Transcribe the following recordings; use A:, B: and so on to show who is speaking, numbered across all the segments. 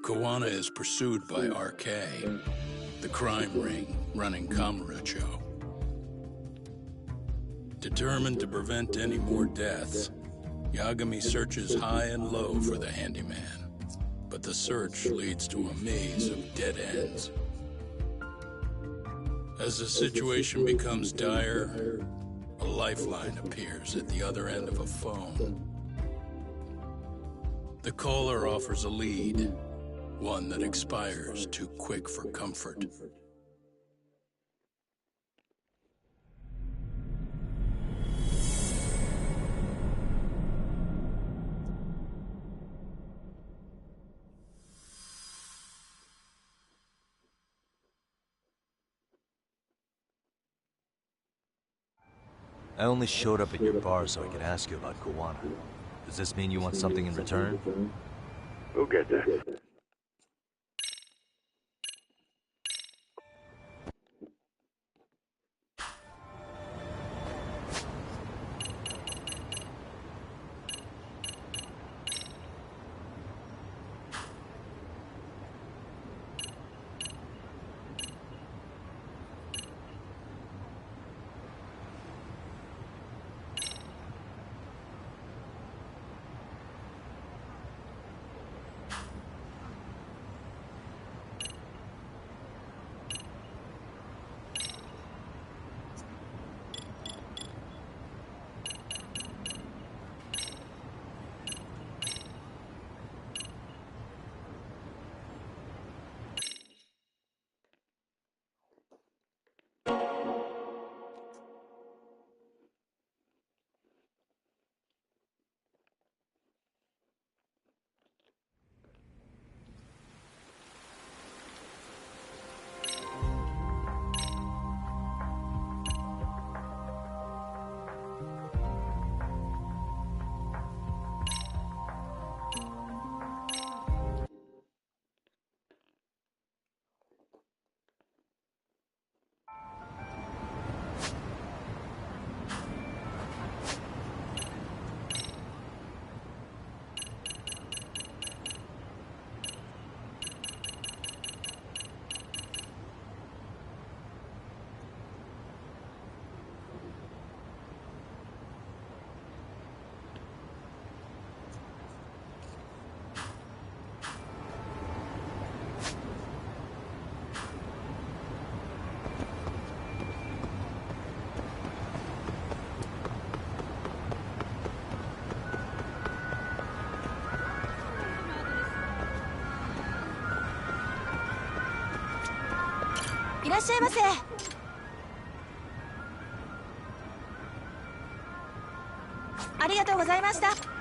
A: Koana is pursued by RK, the crime ring running Kamurocho. Determined to prevent any more deaths, Yagami searches high and low for the handyman, but the search leads to a maze of dead ends. As the situation becomes dire, a lifeline appears at the other end of a phone. The caller offers a lead, one that expires too quick for comfort.
B: I only showed up at your bar so I could ask you about Koana. Does this mean you want something in return?
C: We'll get there.
D: いらっしゃいませ。ありがとうございました。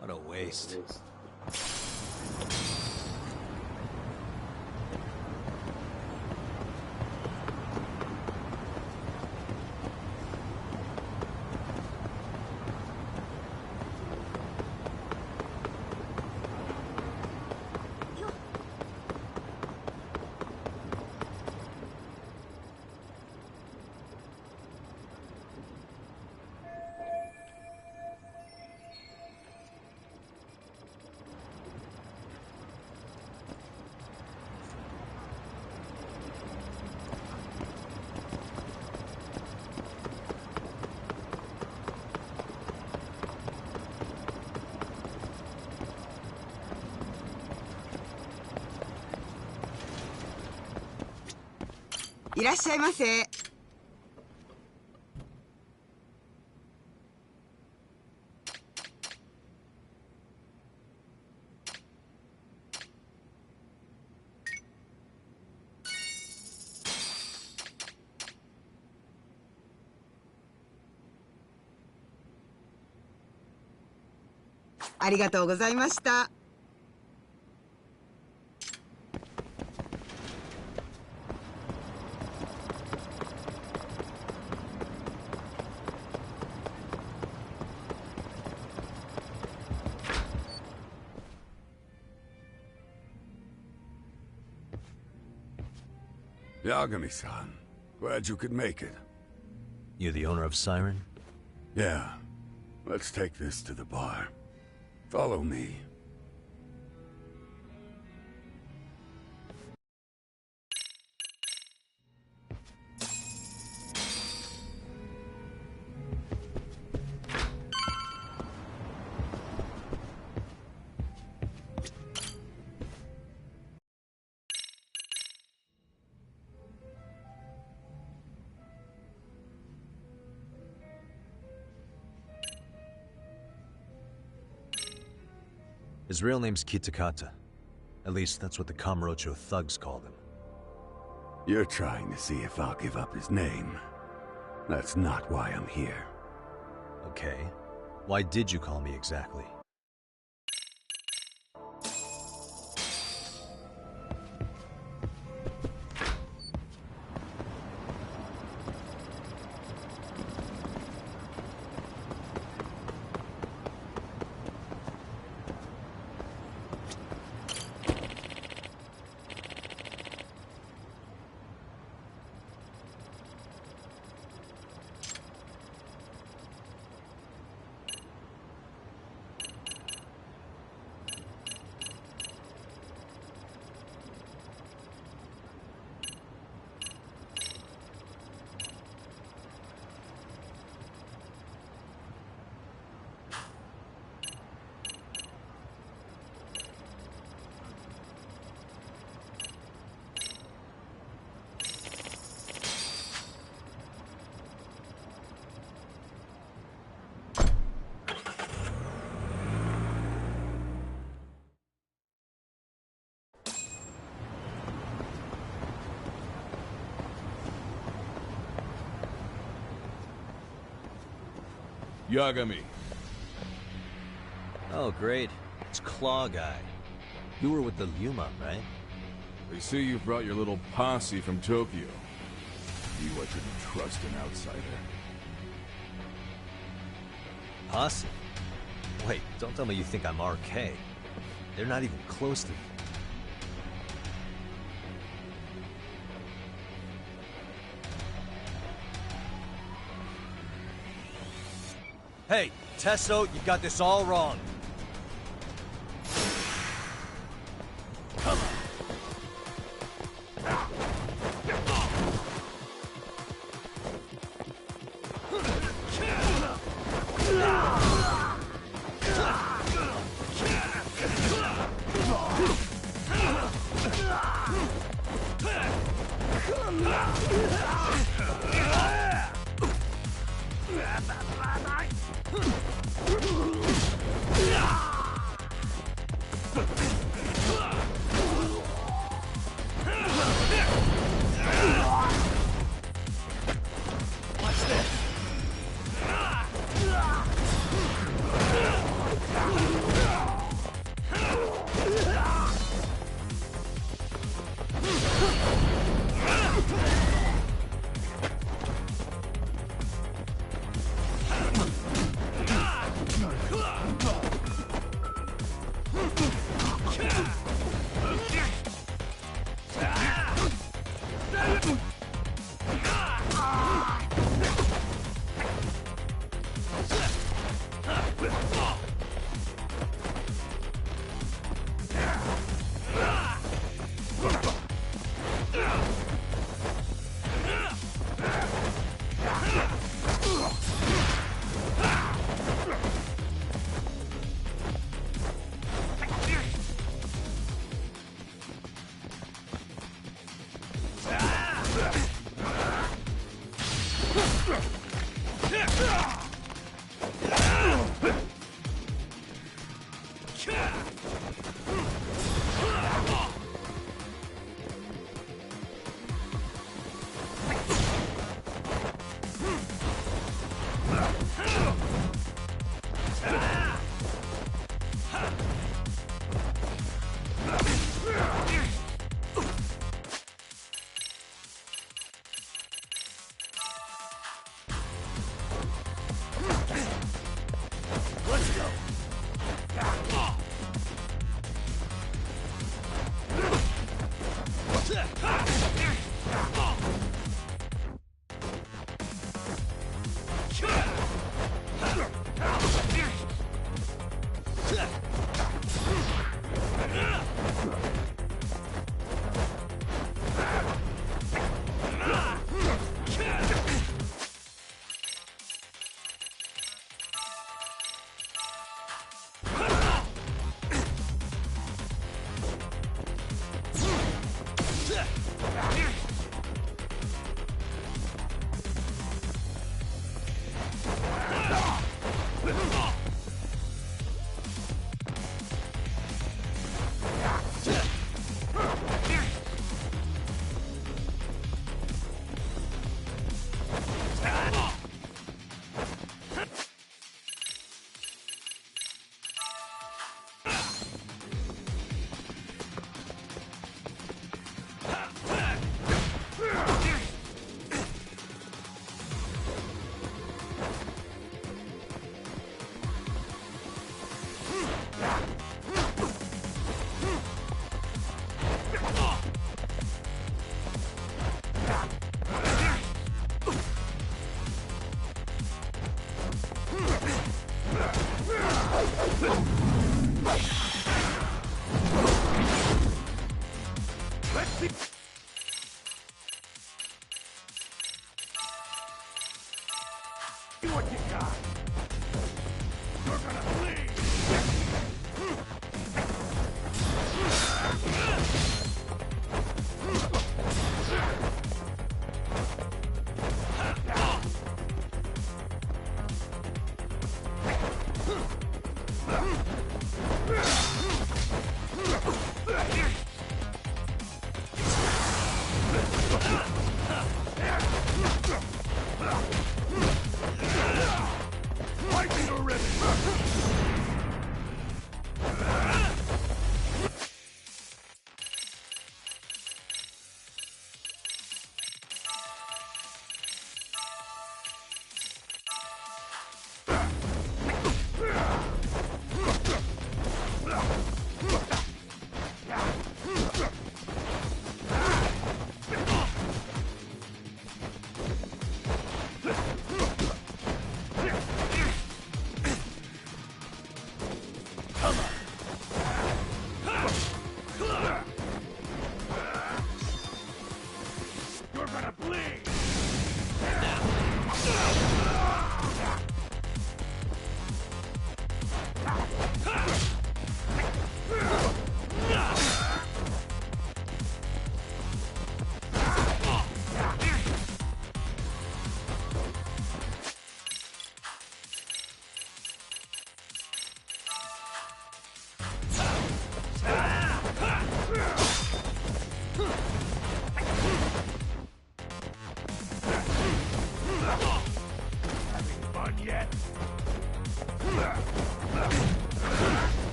B: What a waste.
E: いらっしゃいませ。ありがとうございました。
C: Yagami-san, glad you could make it.
B: You the owner of Siren?
C: Yeah. Let's take this to the bar. Follow me.
B: His real name's Kitakata. At least that's what the Kamurocho thugs called him.
C: You're trying to see if I'll give up his name. That's not why I'm here.
B: Okay. Why did you call me exactly?
F: Yagami.
B: Oh, great. It's Claw Guy. You were with the Yuma, right?
F: They say you brought your little posse from Tokyo. You I couldn't trust an outsider.
B: Posse? Wait, don't tell me you think I'm RK. They're not even close to me. Hey, Tesso, you got this all wrong.
C: Fight!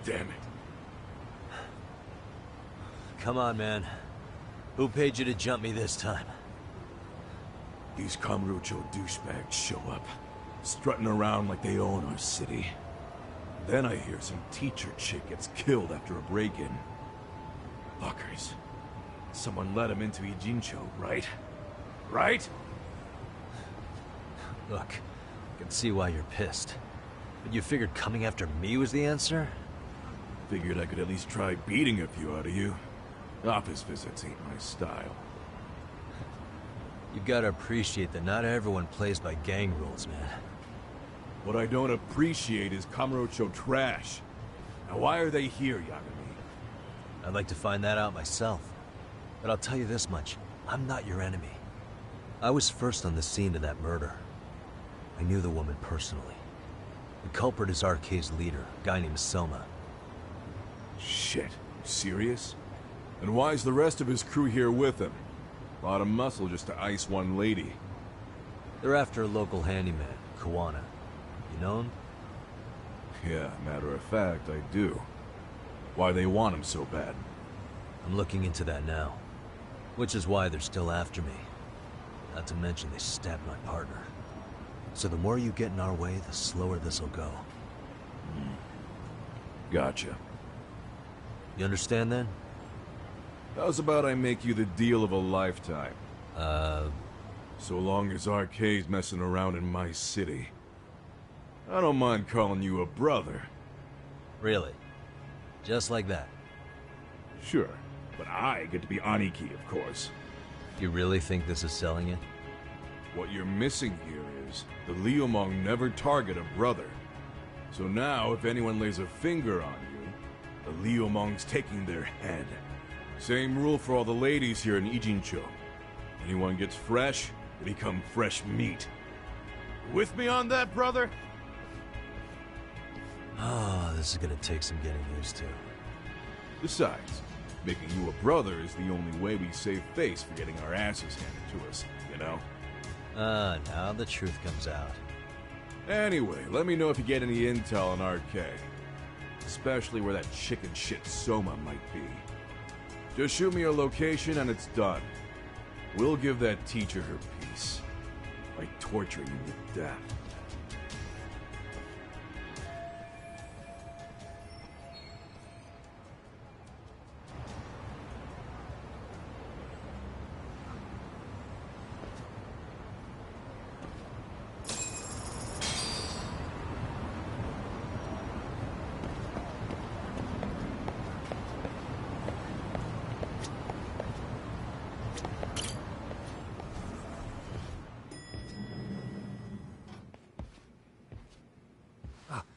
F: Damn it.
B: Come on, man. Who paid you to jump me this time?
F: These Kamurocho douchebags show up, strutting around like they own our city. Then I hear some teacher chick gets killed after a break-in. Fuckers. Someone let him into Ijincho, right? Right?
B: Look, I can see why you're pissed. But you figured coming after me was the answer?
F: Figured I could at least try beating a few out of you. Office visits ain't my style.
B: You gotta appreciate that not everyone plays by gang rules, man.
F: What I don't appreciate is Kamurocho trash. Now why are they here, Yagami?
B: I'd like to find that out myself. But I'll tell you this much. I'm not your enemy. I was first on the scene of that murder. I knew the woman personally. The culprit is RK's leader, a guy named Soma.
F: Shit, you serious? And why's the rest of his crew here with him? A lot of muscle just to ice one lady.
B: They're after a local handyman, Kawana. You know him?
F: Yeah, matter of fact, I do. Why they want him so bad?
B: I'm looking into that now. Which is why they're still after me. Not to mention they stabbed my partner. So the more you get in our way, the slower this'll go.
F: Gotcha.
B: You understand then?
F: How's about I make you the deal of a lifetime? So long as RK's messing around in my city. I don't mind calling you a brother.
B: Really? Just like that?
F: Sure, but I get to be Aniki, of course.
B: You really think this is selling it?
F: What you're missing here is the Liumong never target a brother. So now, if anyone lays a finger on you, the Liumong's taking their head. Same rule for all the ladies here in Ijincho. Anyone gets fresh, they become fresh meat. With me on that, brother?
B: Oh, this is gonna take some getting used to.
F: Besides, making you a brother is the only way we save face for getting our asses handed to us, you know?
B: Now the truth comes out.
F: Anyway, let me know if you get any intel on RK. Especially where that chicken shit Soma might be. Just shoot me a location and it's done. We'll give that teacher her peace. By torturing you to death.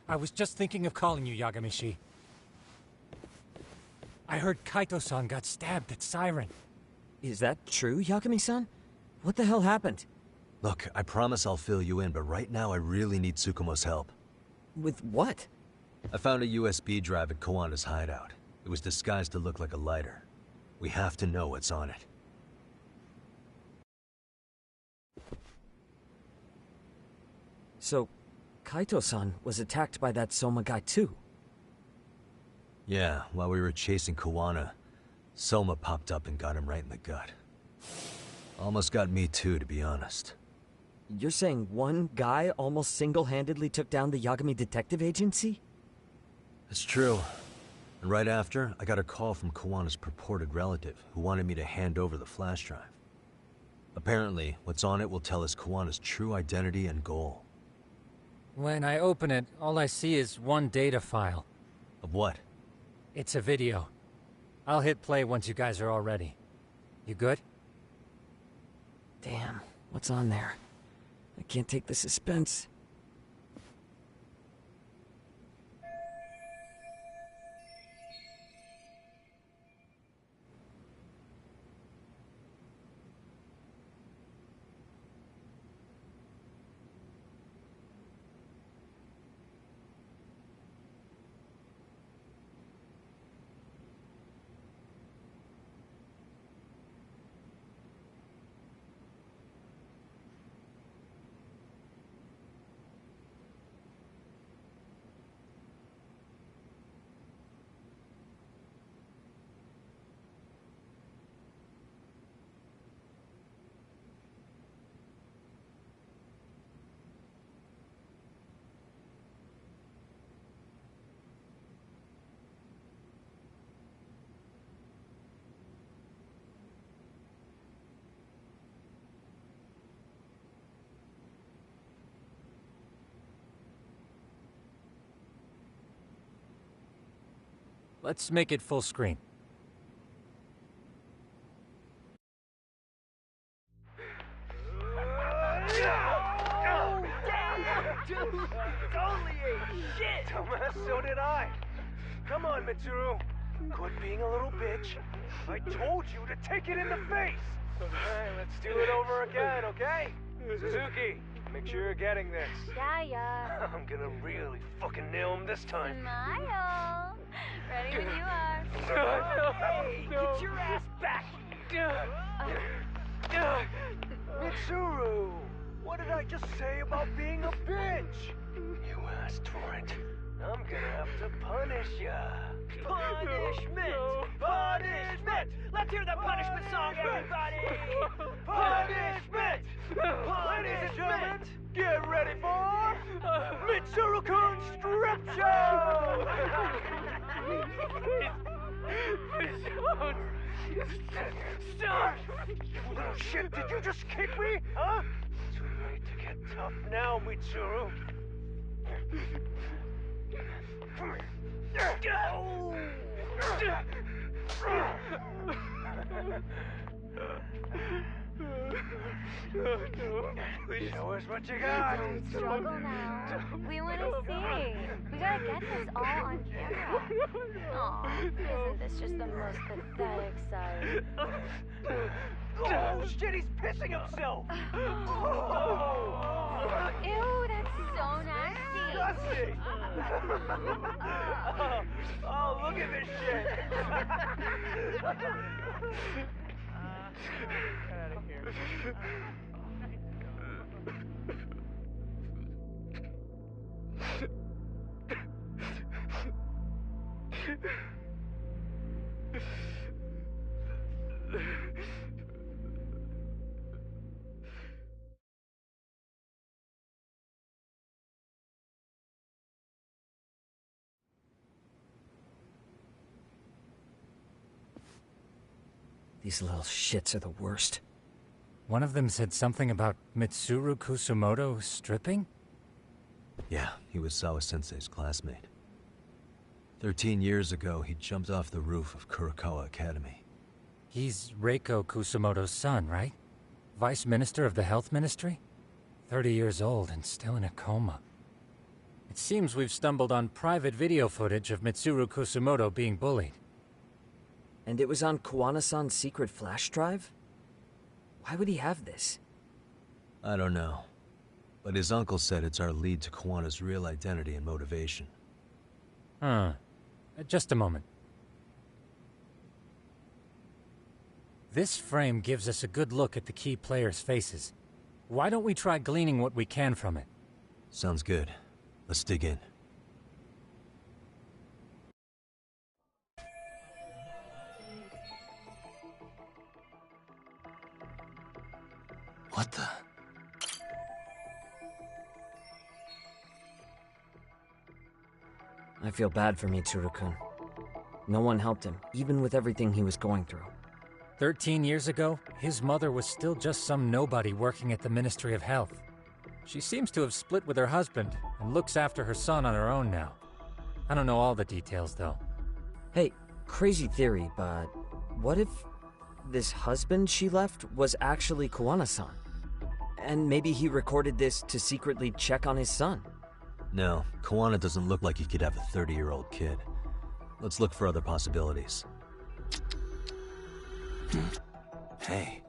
G: I was just thinking of calling you, Yagamishi. I heard Kaito-san got stabbed at Siren.
H: Is that true, Yagami-san? What the hell happened?
B: Look, I promise I'll fill you in, but right now I really need Tsukumo's help.
H: With what?
B: I found a USB drive at Kawana's hideout. It was disguised to look like a lighter. We have to know what's on it.
H: So, Kaito-san was attacked by that Soma guy too?
B: Yeah, while we were chasing Kawana, Soma popped up and got him right in the gut. Almost got me too, to be honest.
H: You're saying one guy almost single-handedly took down the Yagami Detective Agency?
B: It's true. And right after, I got a call from Kawana's purported relative, who wanted me to hand over the flash drive. Apparently, what's on it will tell us Kawana's true identity and goal.
G: When I open it, all I see is one data file.
B: Of what?
G: It's a video. I'll hit play once you guys are all ready. You good?
H: Damn, what's on there? I can't take the suspense.
G: Let's make it full screen.
I: Dude, totally ate shit! Dumbass, so did I. Come on, Mitsuru. Quit being a little little bitch. I told you to take it in the face! Alright, let's do it over again, okay? Suzuki, make sure you're getting this.
J: Yeah.
I: I'm gonna really fucking nail him this time.
J: Smile. Ready when you are.
I: Hey, get your ass back! Mitsuru! What did I just say about being a bitch? You asked for it. I'm gonna have to punish ya. Punishment! Punishment! Let's hear the punishment song, everybody! Punishment! Ladies and gentlemen, get ready for Mitsuru-kun Strip Show! Stop! You little shit, did you just kick me? Huh? Too late to get tough now, Mitsuru. Show us what you got.
J: Don't struggle now. We want to see. We gotta get this all on camera. Aw, isn't this just the most pathetic sight?
I: Oh shit, he's pissing himself!
J: Ew, that's so nasty.
I: Disgusting! Oh, look at this shit! Get out of here.
H: These little shits are the worst.
G: One of them said something about Mitsuru Kusumoto stripping?
B: Yeah, he was Sawa-sensei's classmate. 13 years ago, he jumped off the roof of Kurokawa Academy.
G: He's Reiko Kusumoto's son, right? Vice Minister of the Health Ministry? 30 years old and still in a coma. It seems we've stumbled on private video footage of Mitsuru Kusumoto being bullied.
H: And it was on Kawana-san's secret flash drive? Why would he have this?
B: I don't know. But his uncle said it's our lead to Kawana's real identity and motivation.
G: Huh. Just a moment. This frame gives us a good look at the key players' faces. Why don't we try gleaning what we can from it?
B: Sounds good. Let's dig in. What the?
H: I feel bad for Mitsuru-kun. No one helped him, even with everything he was going through.
G: 13 years ago, his mother was still just some nobody working at the Ministry of Health. She seems to have split with her husband and looks after her son on her own now. I don't know all the details, though.
H: Hey, crazy theory, but what if this husband she left was actually Kawana-san? And maybe he recorded this to secretly check on his son?
B: No, Kawana doesn't look like he could have a 30-year-old kid. Let's look for other possibilities. Hey.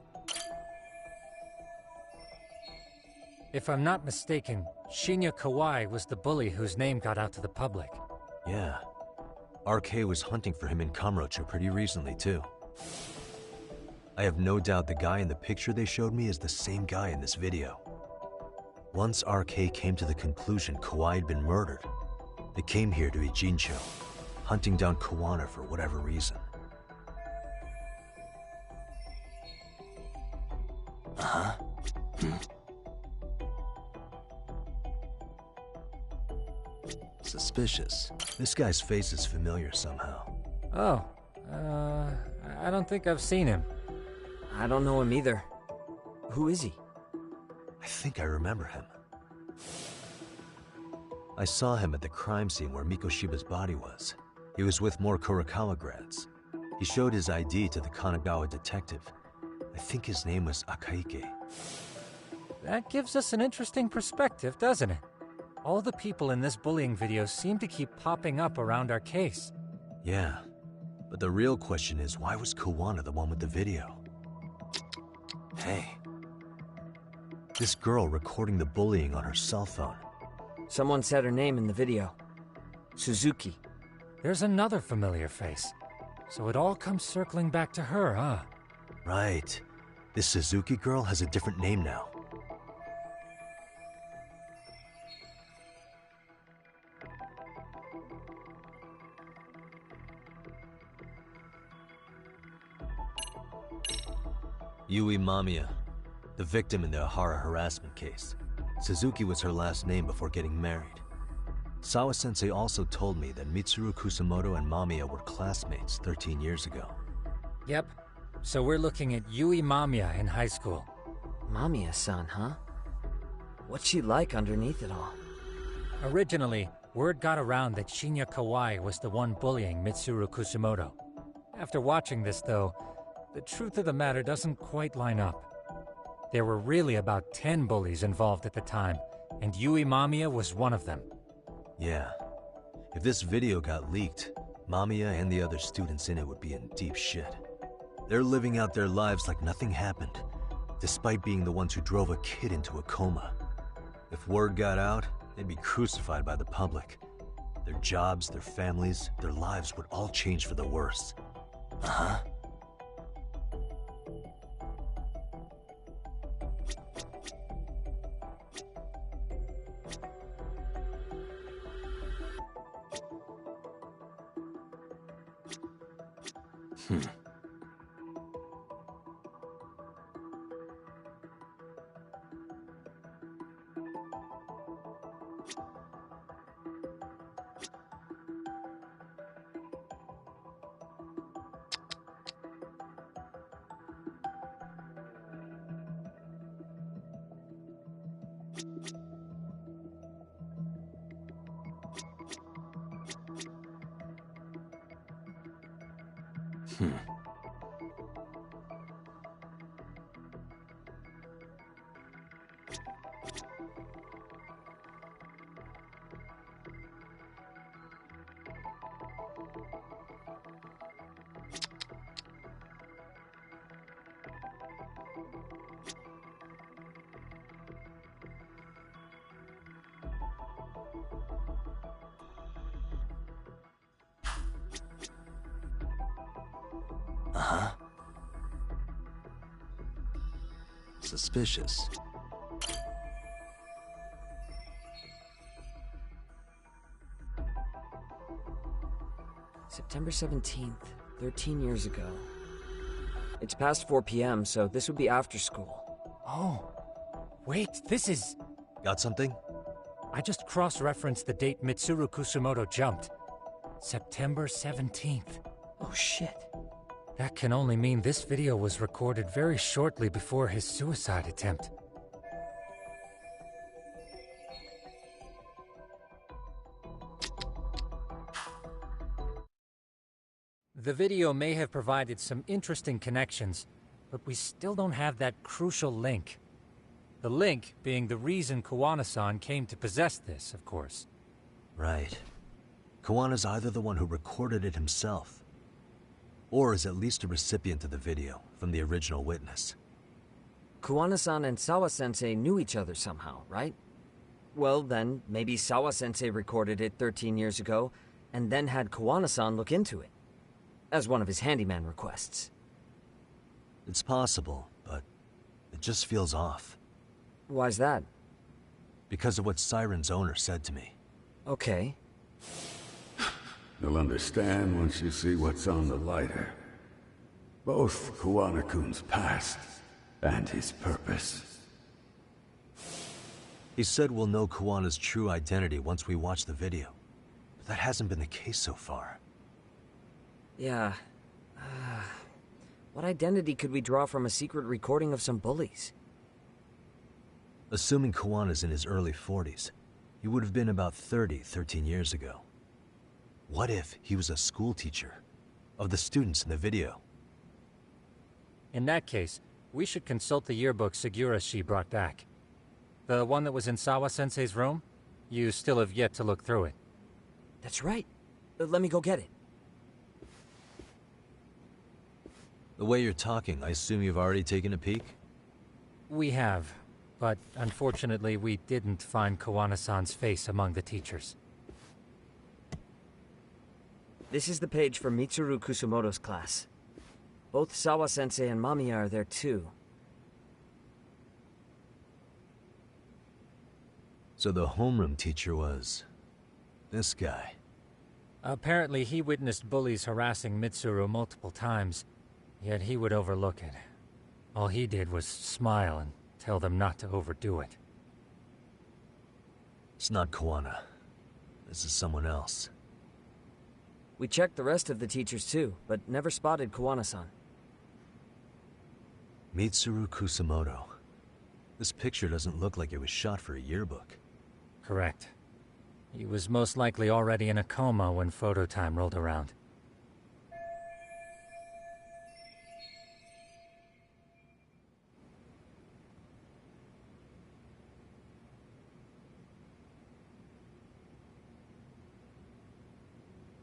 G: If I'm not mistaken, Shinya Kawai was the bully whose name got out to the public.
B: Yeah. RK was hunting for him in Kamurocho pretty recently, too. I have no doubt the guy in the picture they showed me is the same guy in this video. Once RK came to the conclusion Kawai had been murdered, they came here to Ijincho, hunting down Kawana for whatever reason. Uh-huh. Suspicious. This guy's face is familiar somehow.
G: Oh, I don't think I've seen him.
H: I don't know him either. Who is he?
B: I think I remember him. I saw him at the crime scene where Mikoshiba's body was. He was with more Kurokawa grads. He showed his ID to the Kanagawa detective. I think his name was Akaike.
G: That gives us an interesting perspective, doesn't it? All the people in this bullying video seem to keep popping up around our case.
B: Yeah. But the real question is, why was Kawana the one with the video? Hey. This girl recording the bullying on her cell phone.
H: Someone said her name in the video. Suzuki.
G: There's another familiar face. So it all comes circling back to her, huh?
B: Right. This Suzuki girl has a different name now. Yui Mamiya, the victim in the Ahara harassment case. Suzuki was her last name before getting married. Sawa-sensei also told me that Mitsuru Kusamoto and Mamiya were classmates 13 years ago.
G: Yep. So we're looking at Yui Mamiya in high school.
H: Mamiya-san, huh? What's she like underneath it all?
G: Originally, word got around that Shinya Kawai was the one bullying Mitsuru Kusamoto. After watching this, though, the truth of the matter doesn't quite line up. There were really about 10 bullies involved at the time, and Yui Mamiya was one of them.
B: Yeah. If this video got leaked, Mamiya and the other students in it would be in deep shit. They're living out their lives like nothing happened, despite being the ones who drove a kid into a coma. If word got out, they'd be crucified by the public. Their jobs, their families, their lives would all change for the worse. Uh-huh. Uh-huh. Suspicious.
H: September 17th, 13 years ago. It's past 4 p.m., so this would be after school.
G: Oh, wait, this is...
B: Got something?
G: I just cross-referenced the date Mitsuru Kusamoto jumped. September 17th.
H: Oh shit.
G: That can only mean this video was recorded very shortly before his suicide attempt. The video may have provided some interesting connections, but we still don't have that crucial link. The link being the reason Kawana-san came to possess this, of course.
B: Right. Kawana's either the one who recorded it himself, or is at least a recipient of the video from the original witness.
H: Kawana-san and Sawa-sensei knew each other somehow, right? Well then, maybe Sawa-sensei recorded it 13 years ago, and then had Kawana-san look into it, as one of his handyman requests.
B: It's possible, but it just feels off.
H: Why's that?
B: Because of what Siren's owner said to me.
H: Okay.
C: You'll understand once you see what's on the lighter. Both Kawana-kun's past and his purpose.
B: He said we'll know Kawana's true identity once we watch the video. But that hasn't been the case so far.
H: Yeah. What identity could we draw from a secret recording of some bullies?
B: Assuming Kawana's in his early 40s, he would have been about 30 13 years ago. What if he was a school teacher of the students in the video?
G: In that case, we should consult the yearbook Segura-shi brought back. The one that was in Sawa-sensei's room? You still have yet to look through it.
H: That's right. Let me go get it.
B: The way you're talking, I assume you've already taken a peek?
G: We have, but unfortunately we didn't find Kawana-san's face among the teachers.
H: This is the page for Mitsuru Kusumoto's class. Both Sawa-sensei and Mamiya are there too.
B: So the homeroom teacher was... this guy.
G: Apparently he witnessed bullies harassing Mitsuru multiple times, yet he would overlook it. All he did was smile and tell them not to overdo it.
B: It's not Kawana. This is someone else.
H: We checked the rest of the teachers too, but never spotted Kawana-san.
B: Mitsuru Kusumoto. This picture doesn't look like it was shot for a yearbook.
G: Correct. He was most likely already in a coma when photo time rolled around.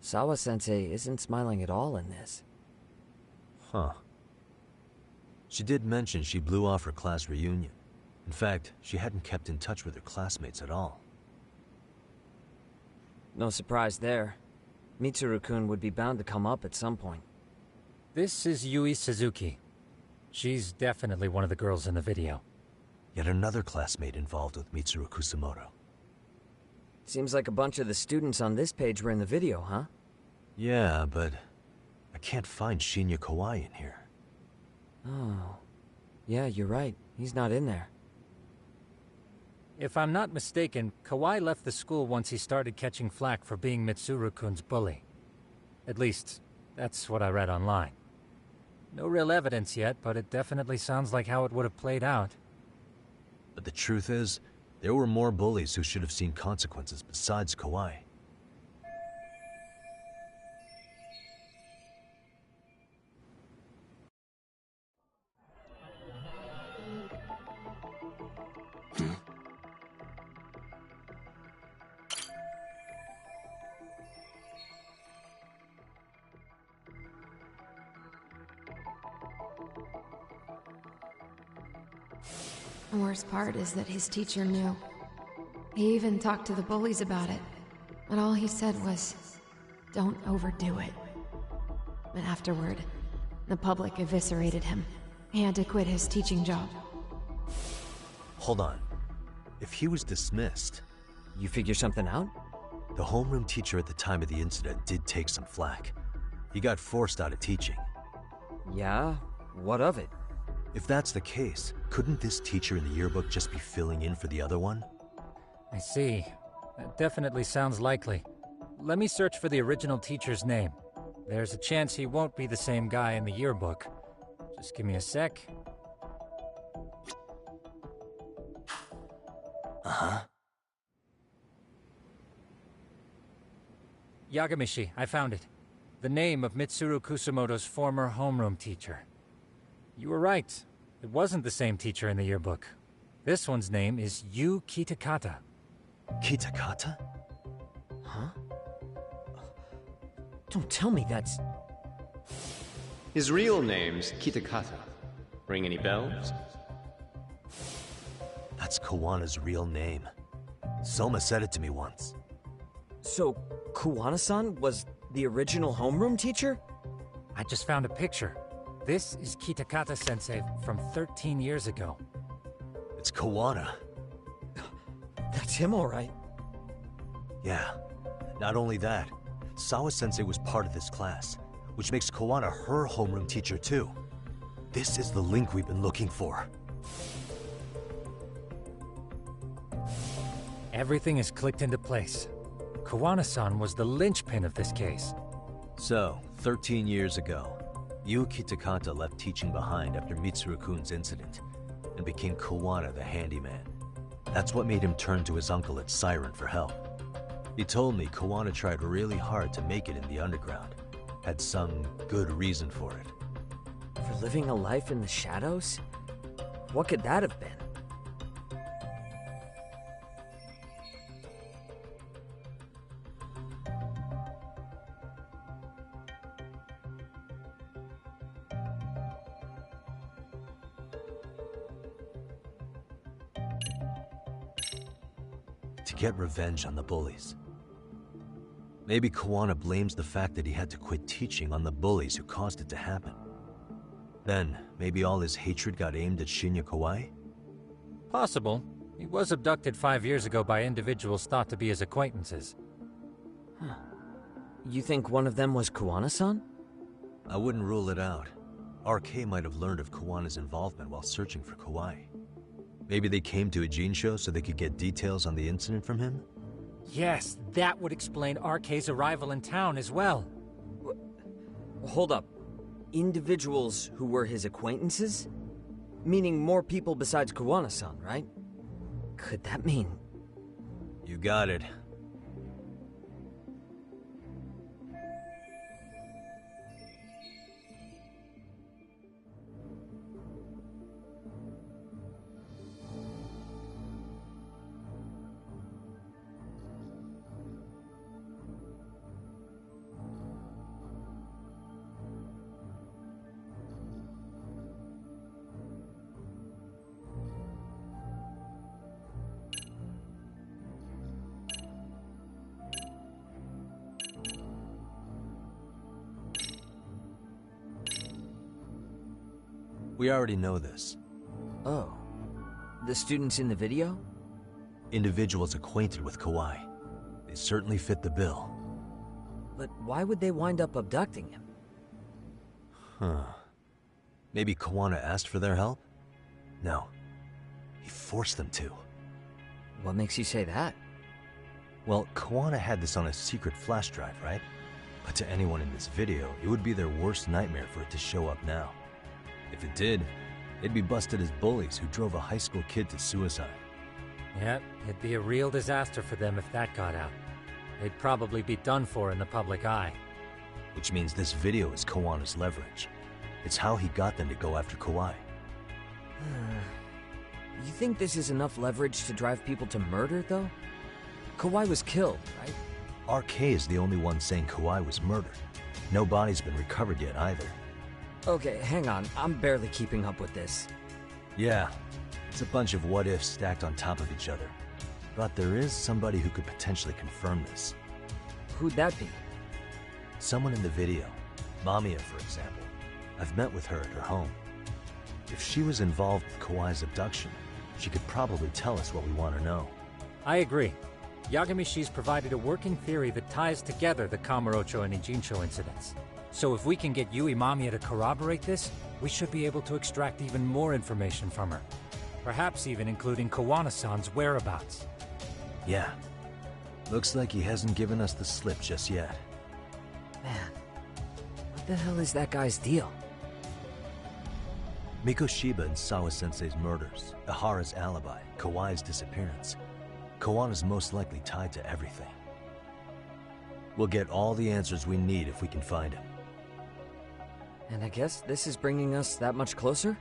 H: Sawa-sensei isn't smiling at all in this.
B: Huh. She did mention she blew off her class reunion. In fact, she hadn't kept in touch with her classmates at all.
H: No surprise there. Mitsuru-kun would be bound to come up at some point.
G: This is Yui Suzuki. She's definitely one of the girls in the video.
B: Yet another classmate involved with Mitsuru Kusumoto.
H: Seems like a bunch of the students on this page were in the video, huh?
B: Yeah, but I can't find Shinya Kawai in here.
H: Oh. Yeah, you're right. He's not in there.
G: If I'm not mistaken, Kawai left the school once he started catching flack for being Mitsuru-kun's bully. At least, that's what I read online. No real evidence yet, but it definitely sounds like how it would have played out.
B: But the truth is, there were more bullies who should have seen consequences besides Kawai.
K: The worst part is that his teacher knew. He even talked to the bullies about it, but all he said was, "Don't overdo it." But afterward, the public eviscerated him. He had to quit his teaching job.
B: Hold on. If he was dismissed...
H: You figure something out?
B: The homeroom teacher at the time of the incident did take some flack. He got forced out of teaching.
H: Yeah? What of it?
B: If that's the case, couldn't this teacher in the yearbook just be filling in for the other one?
G: I see. That definitely sounds likely. Let me search for the original teacher's name. There's a chance he won't be the same guy in the yearbook. Just give me a sec.
B: Uh-huh.
G: Yagamishi, I found it. The name of Mitsuru Kusumoto's former homeroom teacher. You were right. It wasn't the same teacher in the yearbook. This one's name is Yu Kitakata.
B: Kitakata?
H: Huh? Don't tell me that's...
L: His real name's Kitakata. Ring any bells?
B: That's Kawana's real name. Soma said it to me once.
H: So, Kawana-san was the original homeroom teacher?
G: I just found a picture. This is Kitakata-sensei from 13 years ago.
B: It's Kawana.
H: That's him, all right.
B: Yeah. Not only that, Sawa-sensei was part of this class, which makes Kawana her homeroom teacher too. This is the link we've been looking for.
G: Everything is clicked into place. Kawana-san was the linchpin of this case.
B: So, 13 years ago, Yu Kitakata left teaching behind after Mitsuru-kun's incident, and became Kawana the handyman. That's what made him turn to his uncle at Siren for help. He told me Kawana tried really hard to make it in the underground. Had some good reason for it.
H: For living a life in the shadows? What could that have been?
B: to get revenge on the bullies. Maybe Kuwana blames the fact that he had to quit teaching on the bullies who caused it to happen. Then, maybe all his hatred got aimed at Shinya Kawai?
G: Possible. He was abducted 5 years ago by individuals thought to be his acquaintances.
H: Huh. You think one of them was Kuwana-san?
B: I wouldn't rule it out. RK might have learned of Kawana's involvement while searching for Kawai. Maybe they came to Ejinsho so they could get details on the incident from him?
G: Yes, that would explain RK's arrival in town as well.
H: Hold up. Individuals who were his acquaintances? Meaning more people besides Kuwana-san, right? Could that mean...
B: You got it. We already know this.
H: Oh. The students in the video?
B: Individuals acquainted with Kawai. They certainly fit the bill.
H: But why would they wind up abducting him?
B: Huh. Maybe Kuwana asked for their help? No. He forced them to.
H: What makes you say that?
B: Well, Kuwana had this on a secret flash drive, right? But to anyone in this video, it would be their worst nightmare for it to show up now. If it did, they'd be busted as bullies who drove a high school kid to suicide.
G: Yep, it'd be a real disaster for them if that got out. They'd probably be done for in the public eye.
B: Which means this video is Kawana's leverage. It's how he got them to go after Kawai.
H: You think this is enough leverage to drive people to murder, though? Kawai was killed, right?
B: RK is the only one saying Kawai was murdered. No body's been recovered yet either.
H: Okay, hang on. I'm barely keeping up with this.
B: Yeah, it's a bunch of what-ifs stacked on top of each other. But there is somebody who could potentially confirm this.
H: Who'd that be?
B: Someone in the video. Mamiya, for example. I've met with her at her home. If she was involved with Kawai's abduction, she could probably tell us what we want to know.
G: I agree. Yagamishi's provided a working theory that ties together the Kamurocho and Ejinsho incidents. So if we can get Yui Mamiya to corroborate this, we should be able to extract even more information from her. Perhaps even including Kawana-san's whereabouts.
B: Yeah. Looks like he hasn't given us the slip just yet.
H: Man, what the hell is that guy's deal?
B: Mikoshiba and Sawa-sensei's murders, Ihara's alibi, Kawai's disappearance. Kawana's most likely tied to everything. We'll get all the answers we need if we can find him.
H: And I guess this is bringing us that much closer?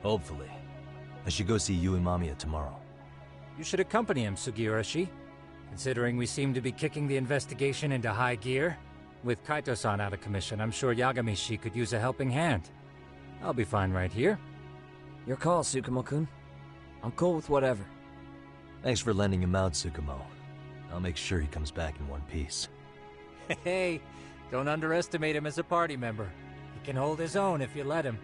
B: Hopefully. I should go see Yui Mamiya tomorrow.
G: You should accompany him, Sugiurashi. Considering we seem to be kicking the investigation into high gear, with Kaito-san out of commission, I'm sure Yagamishi could use a helping hand. I'll be fine right here.
H: Your call, Tsukumo-kun. I'm cool with whatever.
B: Thanks for lending him out, Tsukumo. I'll make sure he comes back in one piece.
G: Hey, don't underestimate him as a party member. He can hold his own if you let him.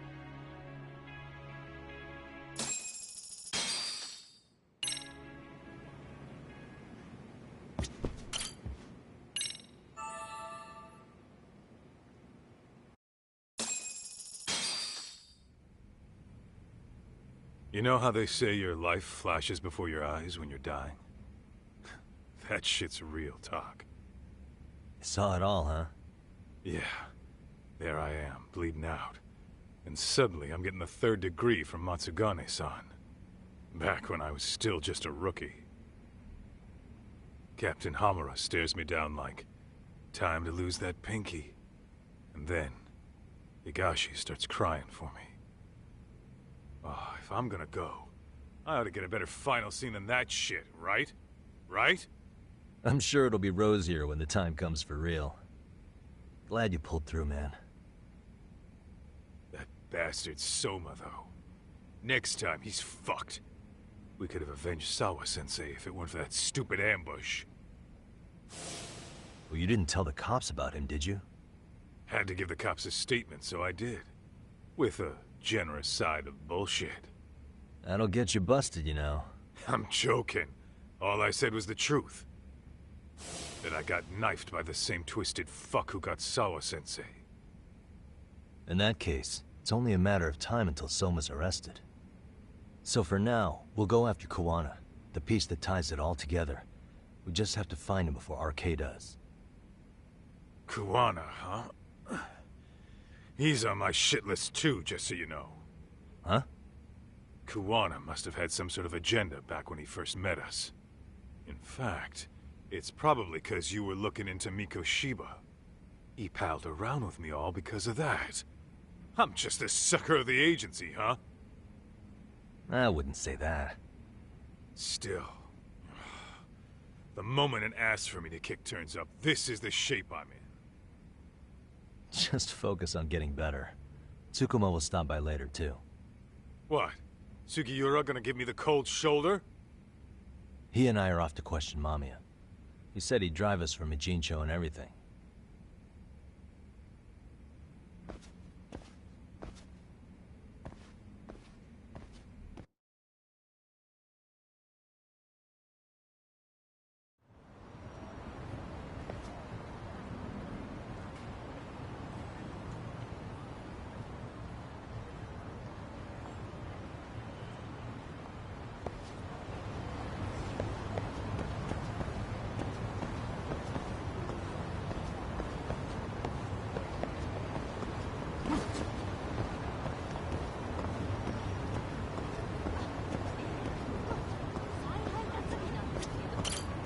F: You know how they say your life flashes before your eyes when you're dying? That shit's real talk.
B: You saw it all, huh?
F: Yeah. There I am, bleeding out. And suddenly I'm getting the 3rd degree from Matsugane-san. Back when I was still just a rookie. Captain Hamura stares me down like, time to lose that pinky. And then, Higashi starts crying for me. Oh, if I'm gonna go, I ought to get a better final scene than that shit, right? Right?
B: I'm sure it'll be rosier when the time comes for real. Glad you pulled through, man.
F: That bastard Soma, though. Next time, he's fucked. We could have avenged Sawa-sensei if it weren't for that stupid ambush.
B: Well, you didn't tell the cops about him, did you?
F: Had to give the cops a statement, so I did. With a generous side of bullshit.
B: That'll get you busted, you know.
F: I'm joking. All I said was the truth. That I got knifed by the same twisted fuck who got Sawa-sensei.
B: In that case, it's only a matter of time until Soma's arrested. So for now, we'll go after Kuwana, the piece that ties it all together. We just have to find him before RK does.
F: Kuwana, huh? He's on my shit list too, just so you know.
B: Huh?
F: Kuwana must have had some sort of agenda back when he first met us. In fact, it's probably because you were looking into Mikoshiba. He palled around with me all because of that. I'm just a sucker of the agency, huh?
B: I wouldn't say that.
F: Still. The moment it asks for me to kick turns up, this is the shape I'm in.
B: Just focus on getting better. Tsukuma will stop by later, too.
F: What? Sugiura gonna give me the cold shoulder?
B: He and I are off to question Mamiya. He said he'd drive us from Mijincho and everything.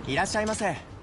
M: いらっしゃいませ。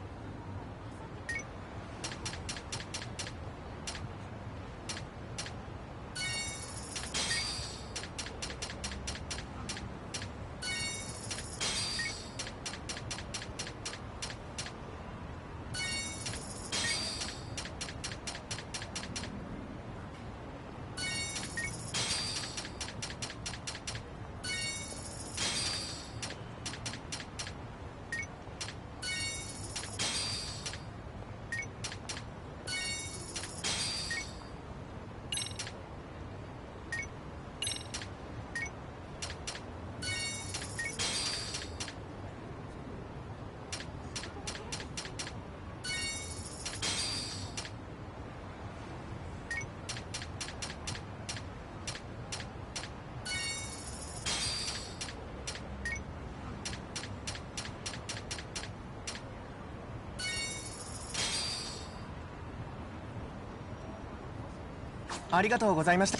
M: ありがとうございました。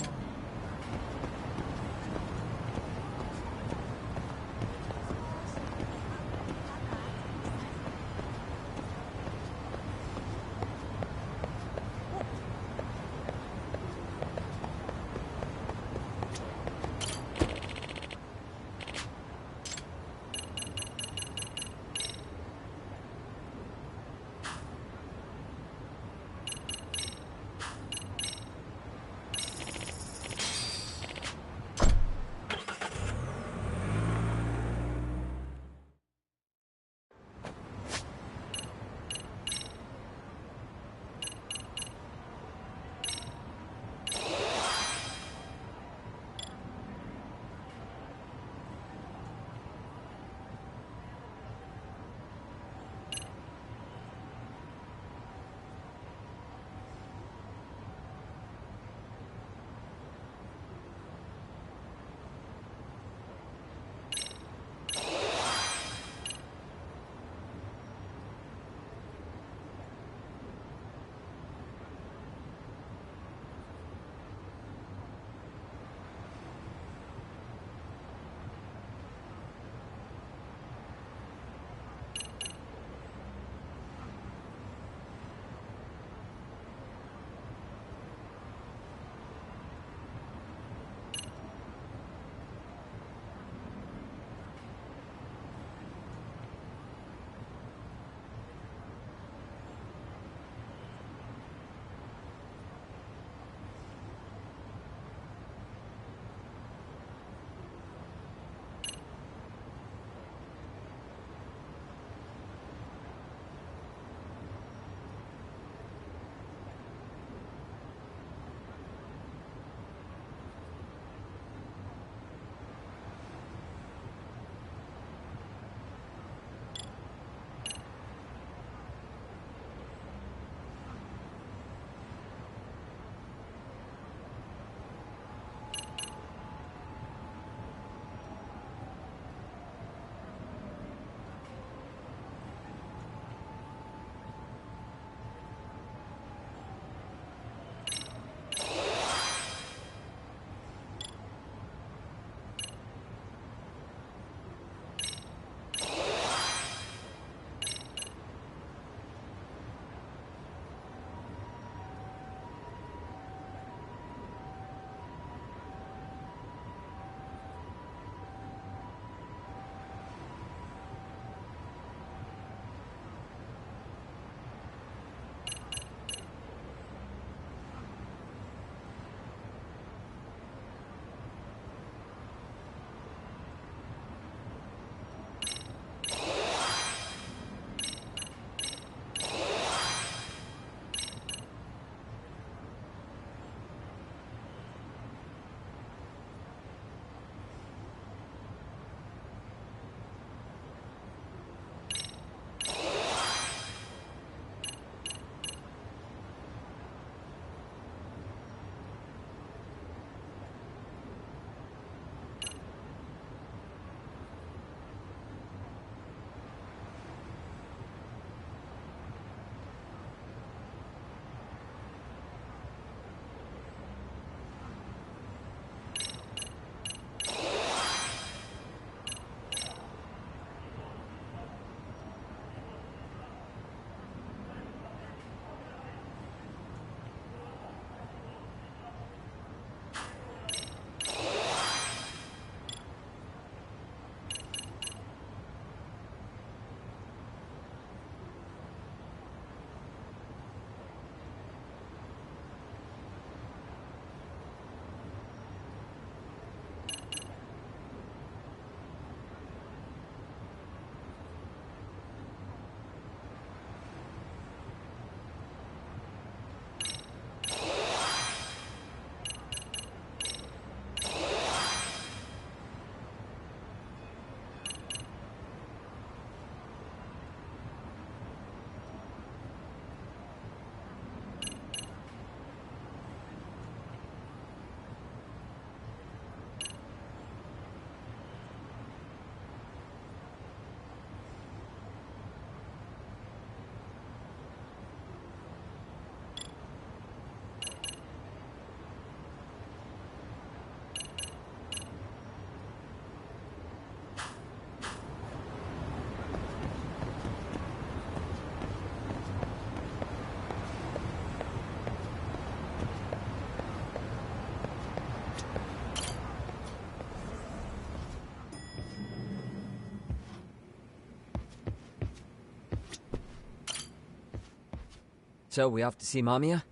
H: So, we off to see Mamiya?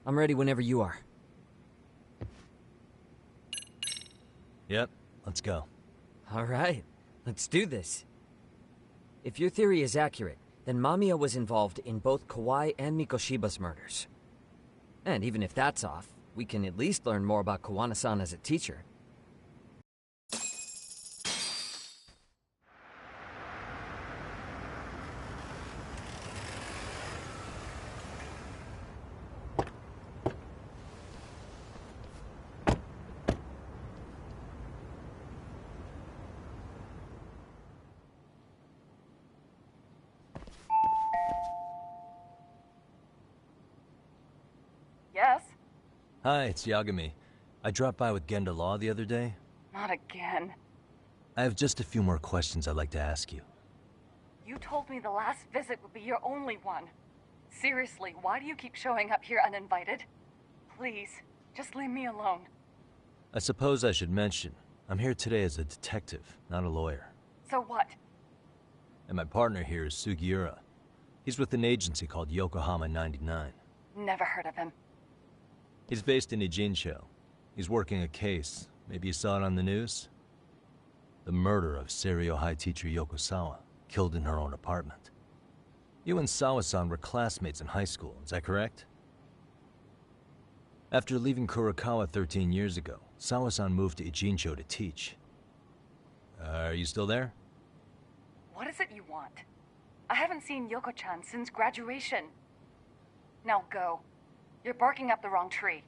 H: I'm ready whenever you are.
B: Yep, let's go.
H: Alright, let's do this. If your theory is accurate, then Mamiya was involved in both Kawai and Mikoshiba's murders. And even if that's off, we can at least learn more about Kawana-san as a teacher.
N: Yes?
B: Hi, it's Yagami. I dropped by with Genda Law the other day.
N: Not again.
B: I have just a few more questions I'd like to ask you.
N: You told me the last visit would be your only one. Seriously, why do you keep showing up here uninvited? Please, just leave me alone.
B: I suppose I should mention, I'm here today as a detective, not a lawyer.
N: So what?
B: And my partner here is Sugiura. He's with an agency called Yokohama 99.
N: Never heard of him.
B: He's based in Ijincho. He's working a case. Maybe you saw it on the news? The murder of Seiryo High teacher Yoko Sawa, killed in her own apartment. You and Sawa-san were classmates in high school, is that correct? After leaving Kurokawa 13 years ago, Sawa-san moved to Ijincho to teach. Are you still there?
N: What is it you want? I haven't seen Yoko-chan since graduation. Now go. You're barking up the wrong tree.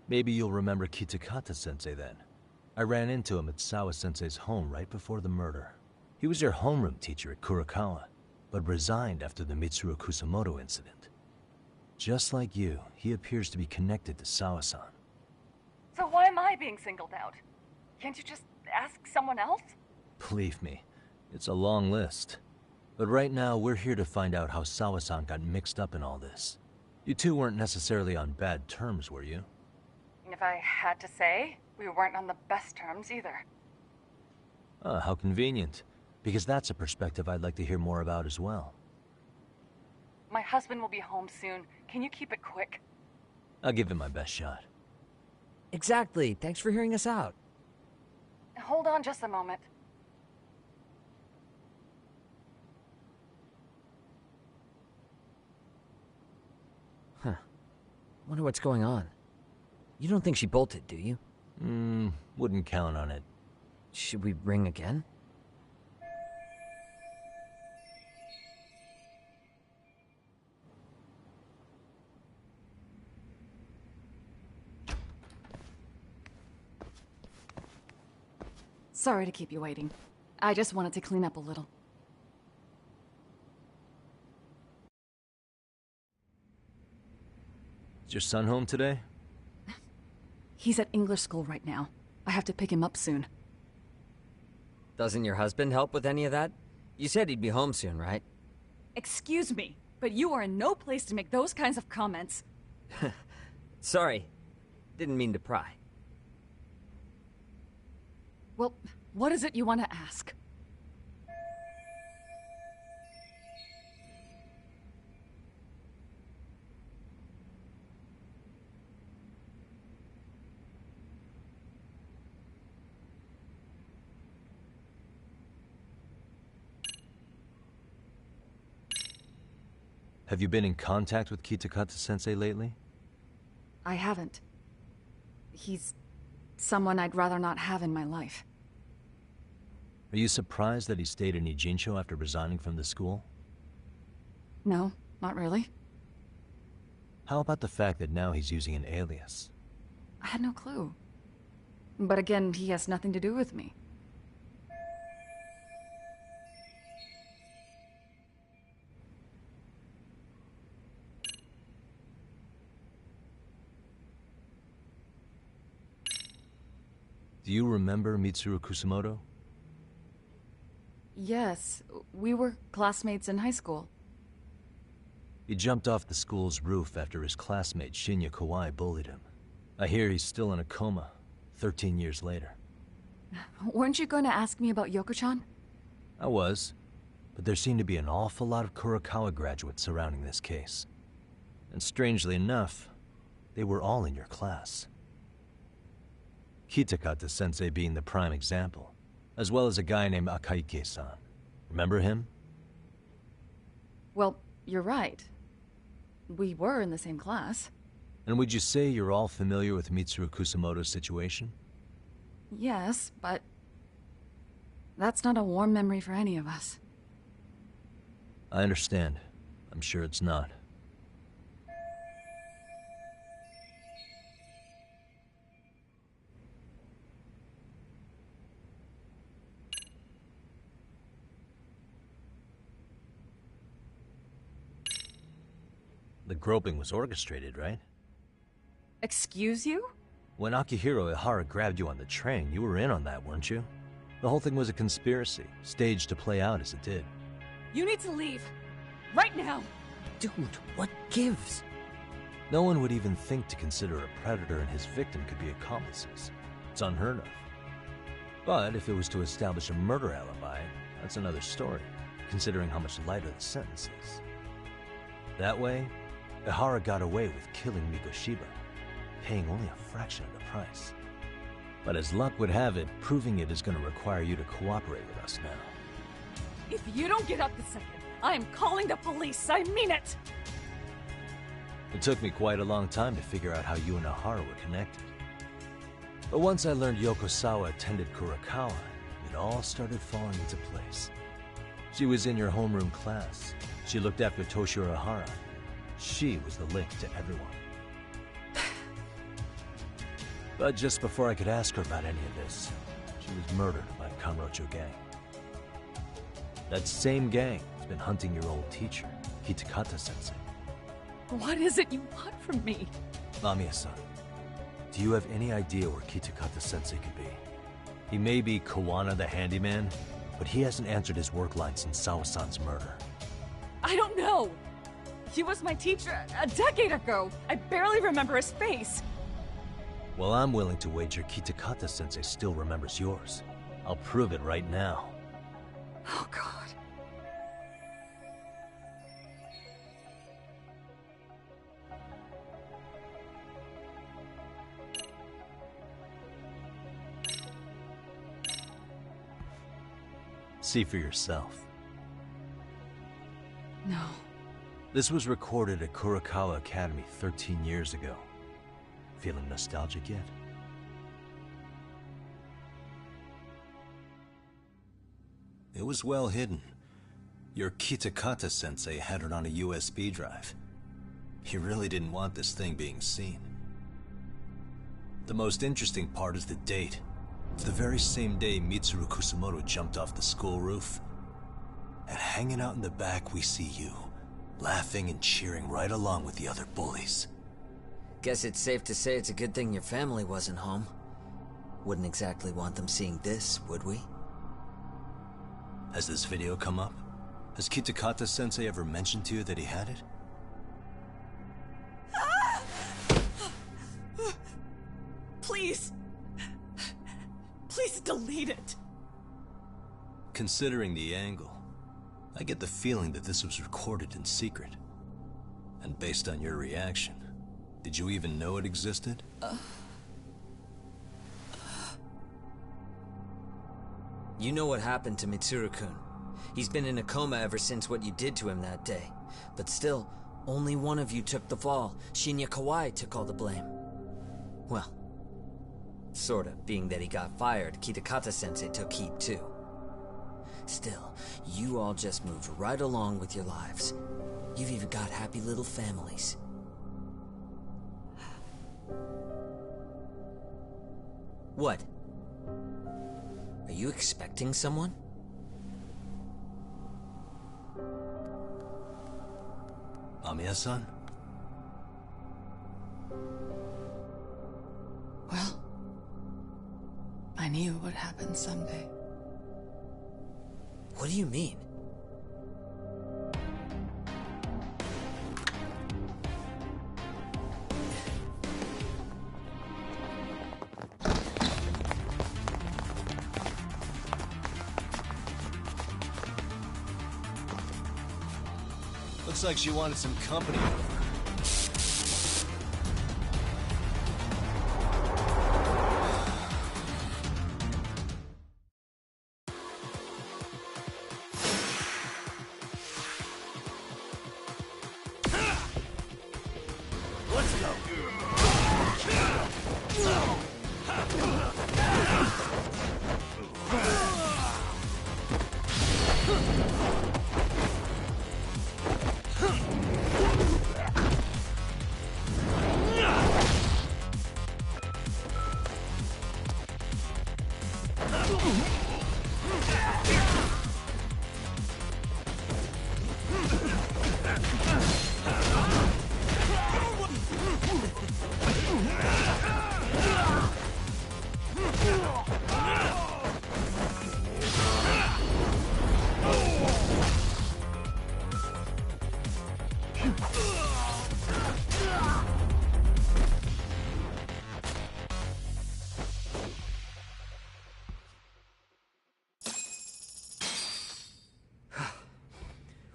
B: Maybe you'll remember Kitakata-sensei then. I ran into him at Sawa-sensei's home right before the murder. He was your homeroom teacher at Kurokawa, but resigned after the Mitsuru Kusamoto incident. Just like you, he appears to be connected to Sawa-san.
N: So why am I being singled out? Can't you just ask someone else?
B: Believe me, it's a long list. But right now, we're here to find out how Sawa-san got mixed up in all this. You two weren't necessarily on bad terms, were you?
N: If I had to say, we weren't on the best terms either.
B: Ah, how convenient. Because that's a perspective I'd like to hear more about as well.
N: My husband will be home soon. Can you keep it quick?
B: I'll give it my best shot.
H: Exactly. Thanks for hearing us out.
N: Hold on just a moment.
H: Huh. Wonder what's going on. You don't think she bolted, do you?
B: Wouldn't count on it.
H: Should we ring again?
N: Sorry to keep you waiting. I just wanted to clean up a little.
B: Is your son home today?
N: He's at English school right now. I have to pick him up soon.
H: Doesn't your husband help with any of that? You said he'd be home soon, right?
N: Excuse me, but you are in no place to make those kinds of comments.
H: Sorry. Didn't mean to pry.
N: Well, what is it you want to ask?
B: Have you been in contact with Kitakata-sensei lately?
N: I haven't. He's someone I'd rather not have in my life.
B: Are you surprised that he stayed in Ijincho after resigning from the school?
N: No, not really.
B: How about the fact that now he's using an alias?
N: I had no clue. But again, he has nothing to do with me.
B: Do you remember Mitsuru Kusamoto?
N: Yes, we were classmates in high school.
B: He jumped off the school's roof after his classmate Shinya Kawai bullied him. I hear he's still in a coma, 13 years later.
N: Weren't you going to ask me about Yoko-chan?
B: I was, but there seemed to be an awful lot of Kurokawa graduates surrounding this case. And strangely enough, they were all in your class. Kitakata-sensei being the prime example, as well as a guy named Akaike-san. Remember him?
O: Well, you're right. We were in the same class.
B: And would you say you're all familiar with Mitsuru Kusamoto's situation?
O: Yes, but that's not a warm memory for any of us.
B: I understand. I'm sure it's not. The groping was orchestrated, right?
O: Excuse you?
B: When Akihiro Ihara grabbed you on the train, you were in on that, weren't you? The whole thing was a conspiracy, staged to play out as it did.
O: You need to leave. Right now.
B: Dude, what gives? No one would even think to consider a predator and his victim could be accomplices. It's unheard of. But if it was to establish a murder alibi, that's another story, considering how much lighter the sentence is. That way, Ihara got away with killing Mikoshiba, paying only a fraction of the price. But as luck would have it, proving it is going to require you to cooperate with us now.
O: If you don't get up this second, I am calling the police. I mean it!
B: It took me quite a long time to figure out how you and Ihara were connected. But once I learned Yokosawa attended Kurakawa, it all started falling into place. She was in your homeroom class. She looked after Toshiro Ihara. She was the link to everyone. But just before I could ask her about any of this, she was murdered by a Kamurocho gang. That same gang has been hunting your old teacher, Kitakata-sensei.
O: What is it you want from me?
B: Lamia-san, do you have any idea where Kitakata-sensei could be? He may be Kawana the handyman, but he hasn't answered his work line since Sawa-san's murder.
O: I don't know. He was my teacher a decade ago. I barely remember his face.
B: Well, I'm willing to wager Kitakata-sensei still remembers yours. I'll prove it right now.
O: Oh, God.
B: See for yourself.
O: No.
B: This was recorded at Kurakawa Academy 13 years ago. Feeling nostalgic yet? It was well hidden. Your Kitakata-sensei had it on a USB drive. He really didn't want this thing being seen. The most interesting part is the date. It's the very same day Mitsuru Kusamoto jumped off the school roof. And hanging out in the back, we see you, laughing and cheering right along with the other bullies.
H: Guess it's safe to say it's a good thing your family wasn't home. Wouldn't exactly want them seeing this, would we?
B: Has this video come up? Has Kitakata-sensei ever mentioned to you that he had it?
O: Please. Please delete it.
B: Considering the angle, I get the feeling that this was recorded in secret. And based on your reaction, did you even know it existed?
H: You know what happened to Mitsuru-kun. He's been in a coma ever since what you did to him that day. But still, only one of you took the fall. Shinya Kawai took all the blame. Well, sorta, being that he got fired, Kitakata-sensei took heat too. Still, you all just moved right along with your lives. You've even got happy little families. What? Are you expecting someone?
B: Amiya-san?
O: Well, I knew it would happen someday.
H: What do you mean?
B: Looks like she wanted some company over.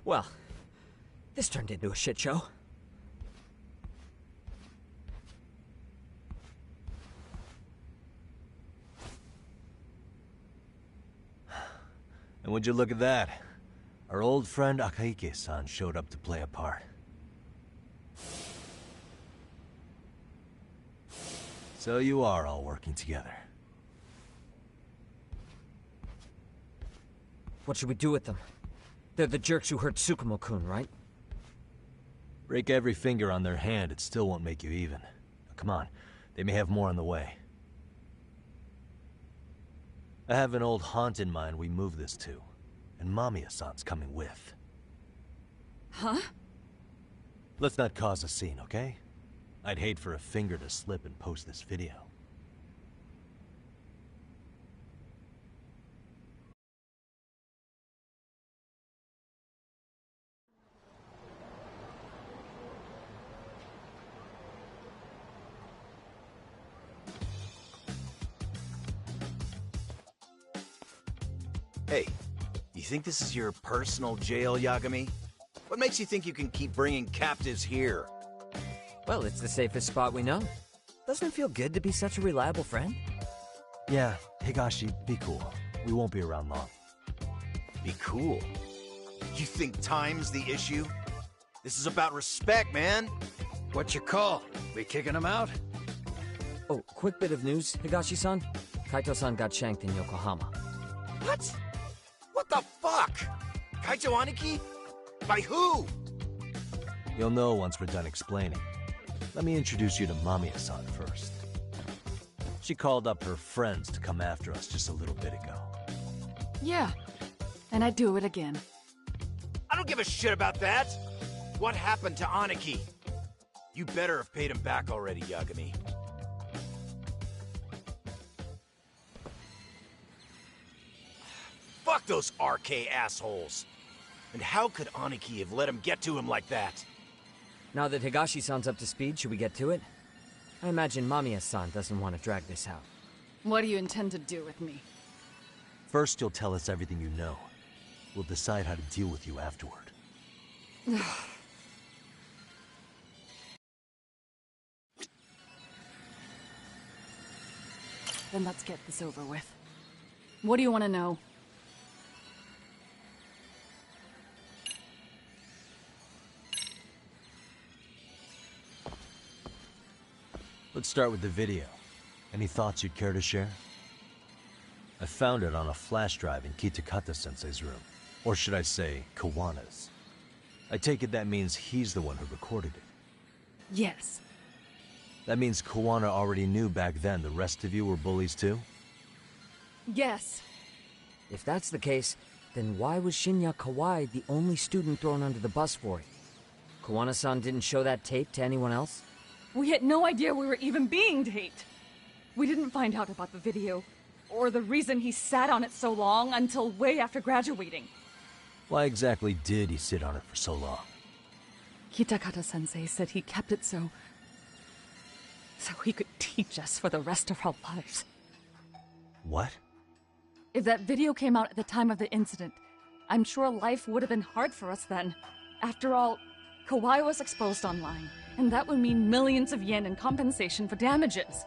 H: Well, this turned into a shit show.
B: And would you look at that? Our old friend Akaike-san showed up to play a part. So you are all working together.
H: What should we do with them? They're the jerks who hurt Tsukumo-kun, right?
B: Break every finger on their hand, it still won't make you even. Come on, they may have more on the way. I have an old haunt in mind we move this to, and Mamiya-san's coming with.
O: Huh?
B: Let's not cause a scene, okay? I'd hate for a finger to slip and post this video.
P: Hey, you think this is your personal jail, Yagami? What makes you think you can keep bringing captives here?
H: Well, it's the safest spot we know. Doesn't it feel good to be such a reliable friend?
B: Yeah, Higashi, be cool. We won't be around long.
P: Be cool? You think time's the issue? This is about respect, man.
M: What's your call? We kicking him out?
H: Oh, quick bit of news, Higashi-san. Kaito-san got shanked in Yokohama.
P: What? What the fuck? Kaito Aniki? By who?
B: You'll know once we're done explaining. Let me introduce you to Mamiya-san first. She called up her friends to come after us just a little bit ago.
O: Yeah, and I'd do it again.
P: I don't give a shit about that. What happened to Aniki? You better have paid him back already, Yagami. Fuck those RK assholes. And how could Aniki have let him get to him like that?
H: Now that Higashi-san's up to speed, should we get to it? I imagine Mamiya-san doesn't want to drag this out.
O: What do you intend to do with me?
B: First, you'll tell us everything you know. We'll decide how to deal with you afterward.
O: Then let's get this over with. What do you want to know?
B: Let's start with the video. Any thoughts you'd care to share? I found it on a flash drive in Kitakata-sensei's room. Or should I say, Kawana's. I take it that means he's the one who recorded it.
O: Yes.
B: That means Kawana already knew back then the rest of you were bullies too?
O: Yes.
H: If that's the case, then why was Shinya Kawai the only student thrown under the bus for it? Kawana-san didn't show that tape to anyone else?
O: We had no idea we were even being taped. We didn't find out about the video, or the reason he sat on it so long until way after graduating.
B: Why exactly did he sit on it for so long?
O: Kitakata-sensei said he kept it so he could teach us for the rest of our lives.
B: What?
O: If that video came out at the time of the incident, I'm sure life would have been hard for us then. After all, Kawai was exposed online, and that would mean millions of yen in compensation for damages.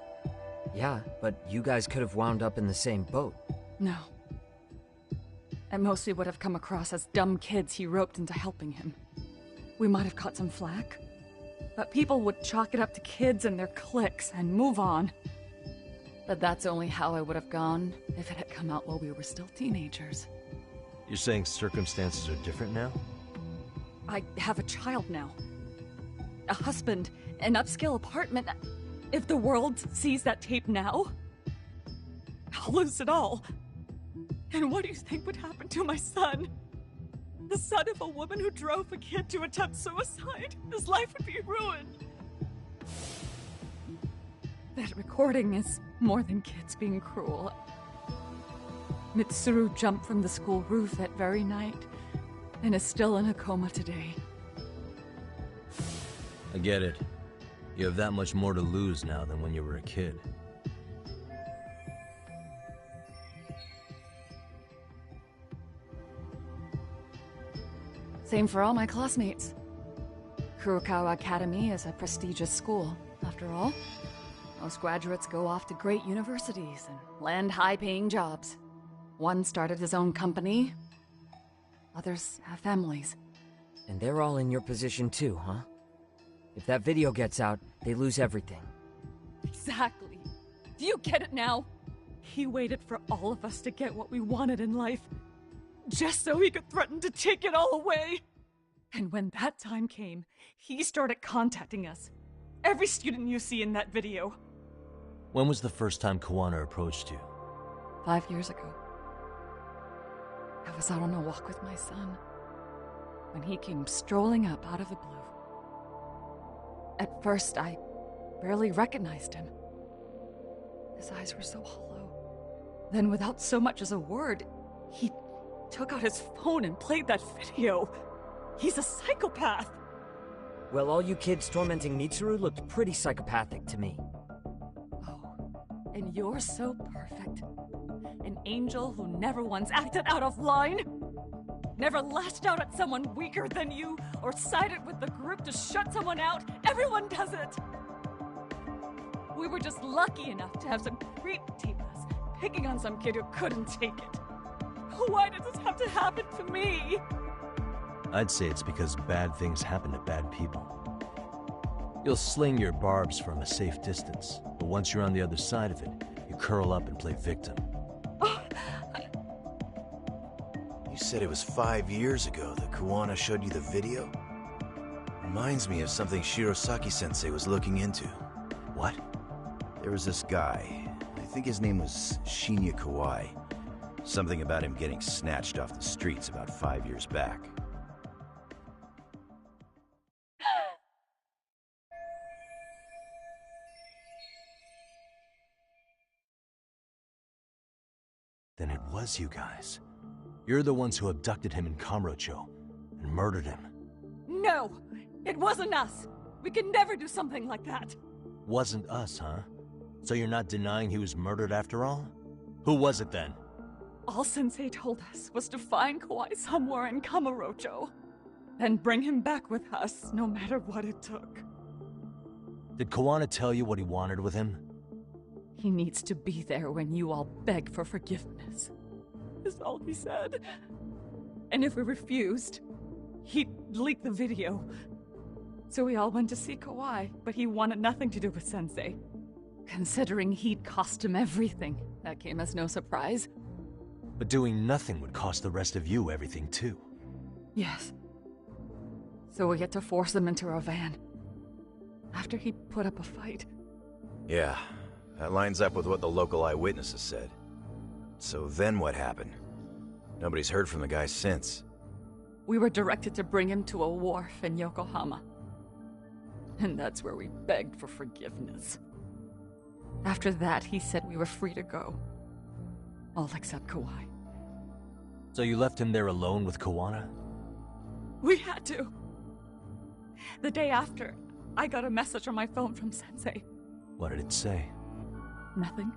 H: Yeah, but you guys could have wound up in the same boat.
O: No. At most we would have come across as dumb kids he roped into helping him. We might have caught some flack, but people would chalk it up to kids and their cliques and move on. But that's only how I would have gone if it had come out while we were still teenagers.
B: You're saying circumstances are different now?
O: I have a child now. A husband, an upscale apartment. If the world sees that tape now, I'll lose it all. And what do you think would happen to my son? The son of a woman who drove a kid to attempt suicide? His life would be ruined. That recording is more than kids being cruel. Mitsuru jumped from the school roof that very night and is still in a coma today.
B: I get it. You have that much more to lose now than when you were a kid.
O: Same for all my classmates. Kurokawa Academy is a prestigious school, after all. Most graduates go off to great universities and land high-paying jobs. One started his own company. Others have families.
H: And they're all in your position too, huh? If that video gets out, they lose everything.
O: Exactly. Do you get it now? He waited for all of us to get what we wanted in life, just so he could threaten to take it all away. And when that time came, he started contacting us. Every student you see in that video.
B: When was the first time Kawana approached you?
O: 5 years ago. I was out on a walk with my son when he came strolling up out of the blue. At first, I barely recognized him. His eyes were so hollow. Then, without so much as a word, he took out his phone and played that video. He's a psychopath.
H: Well, all you kids tormenting Mitsuru looked pretty psychopathic to me.
O: And you're so perfect. An angel who never once acted out of line. Never lashed out at someone weaker than you, or sided with the group to shut someone out. Everyone does it. We were just lucky enough to have some creep tape us, picking on some kid who couldn't take it. Why did this have to happen to me?
B: I'd say it's because bad things happen to bad people. You'll sling your barbs from a safe distance, but once you're on the other side of it, you curl up and play victim.
P: You said it was 5 years ago that Kawana showed you the video? Reminds me of something Shirosaki-sensei was looking into.
B: What?
P: There was this guy. I think his name was Shinya Kawai. Something about him getting snatched off the streets about 5 years back.
B: Then it was you guys. You're the ones who abducted him in Kamurocho and murdered him.
O: No! It wasn't us! We could never do something like that!
B: Wasn't us, huh? So you're not denying he was murdered after all? Who was it then?
O: All Sensei told us was to find Kawai somewhere in Kamurocho, then bring him back with us, no matter what it took.
B: Did Kawana tell you what he wanted with him?
O: He needs to be there when you all beg for forgiveness, is all he said. And if we refused, he'd leak the video. So we all went to see Kawai, but he wanted nothing to do with Sensei. Considering he'd cost him everything, that came as no surprise.
B: But doing nothing would cost the rest of you everything too.
O: Yes. So we had to force him into our van. After he put up a fight.
P: Yeah, that lines up with what the local eyewitnesses said. So then what happened? Nobody's heard from the guy since.
O: We were directed to bring him to a wharf in Yokohama. And that's where we begged for forgiveness. After that, he said we were free to go. All except Kawai.
B: So you left him there alone with Kawana?
O: We had to. The day after, I got a message on my phone from Sensei.
B: What did it say?
O: Nothing.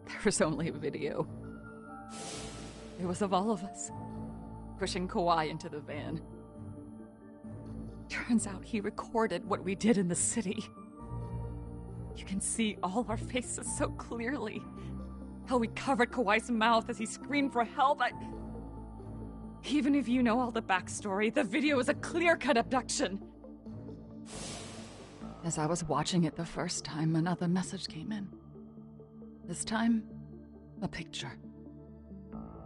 O: There was only a video. It was of all of us, pushing Kawai into the van. Turns out he recorded what we did in the city. You can see all our faces so clearly. How we covered Kawai's mouth as he screamed for help. Even if you know all the backstory, the video is a clear-cut abduction. As I was watching it the first time, another message came in. This time, a picture.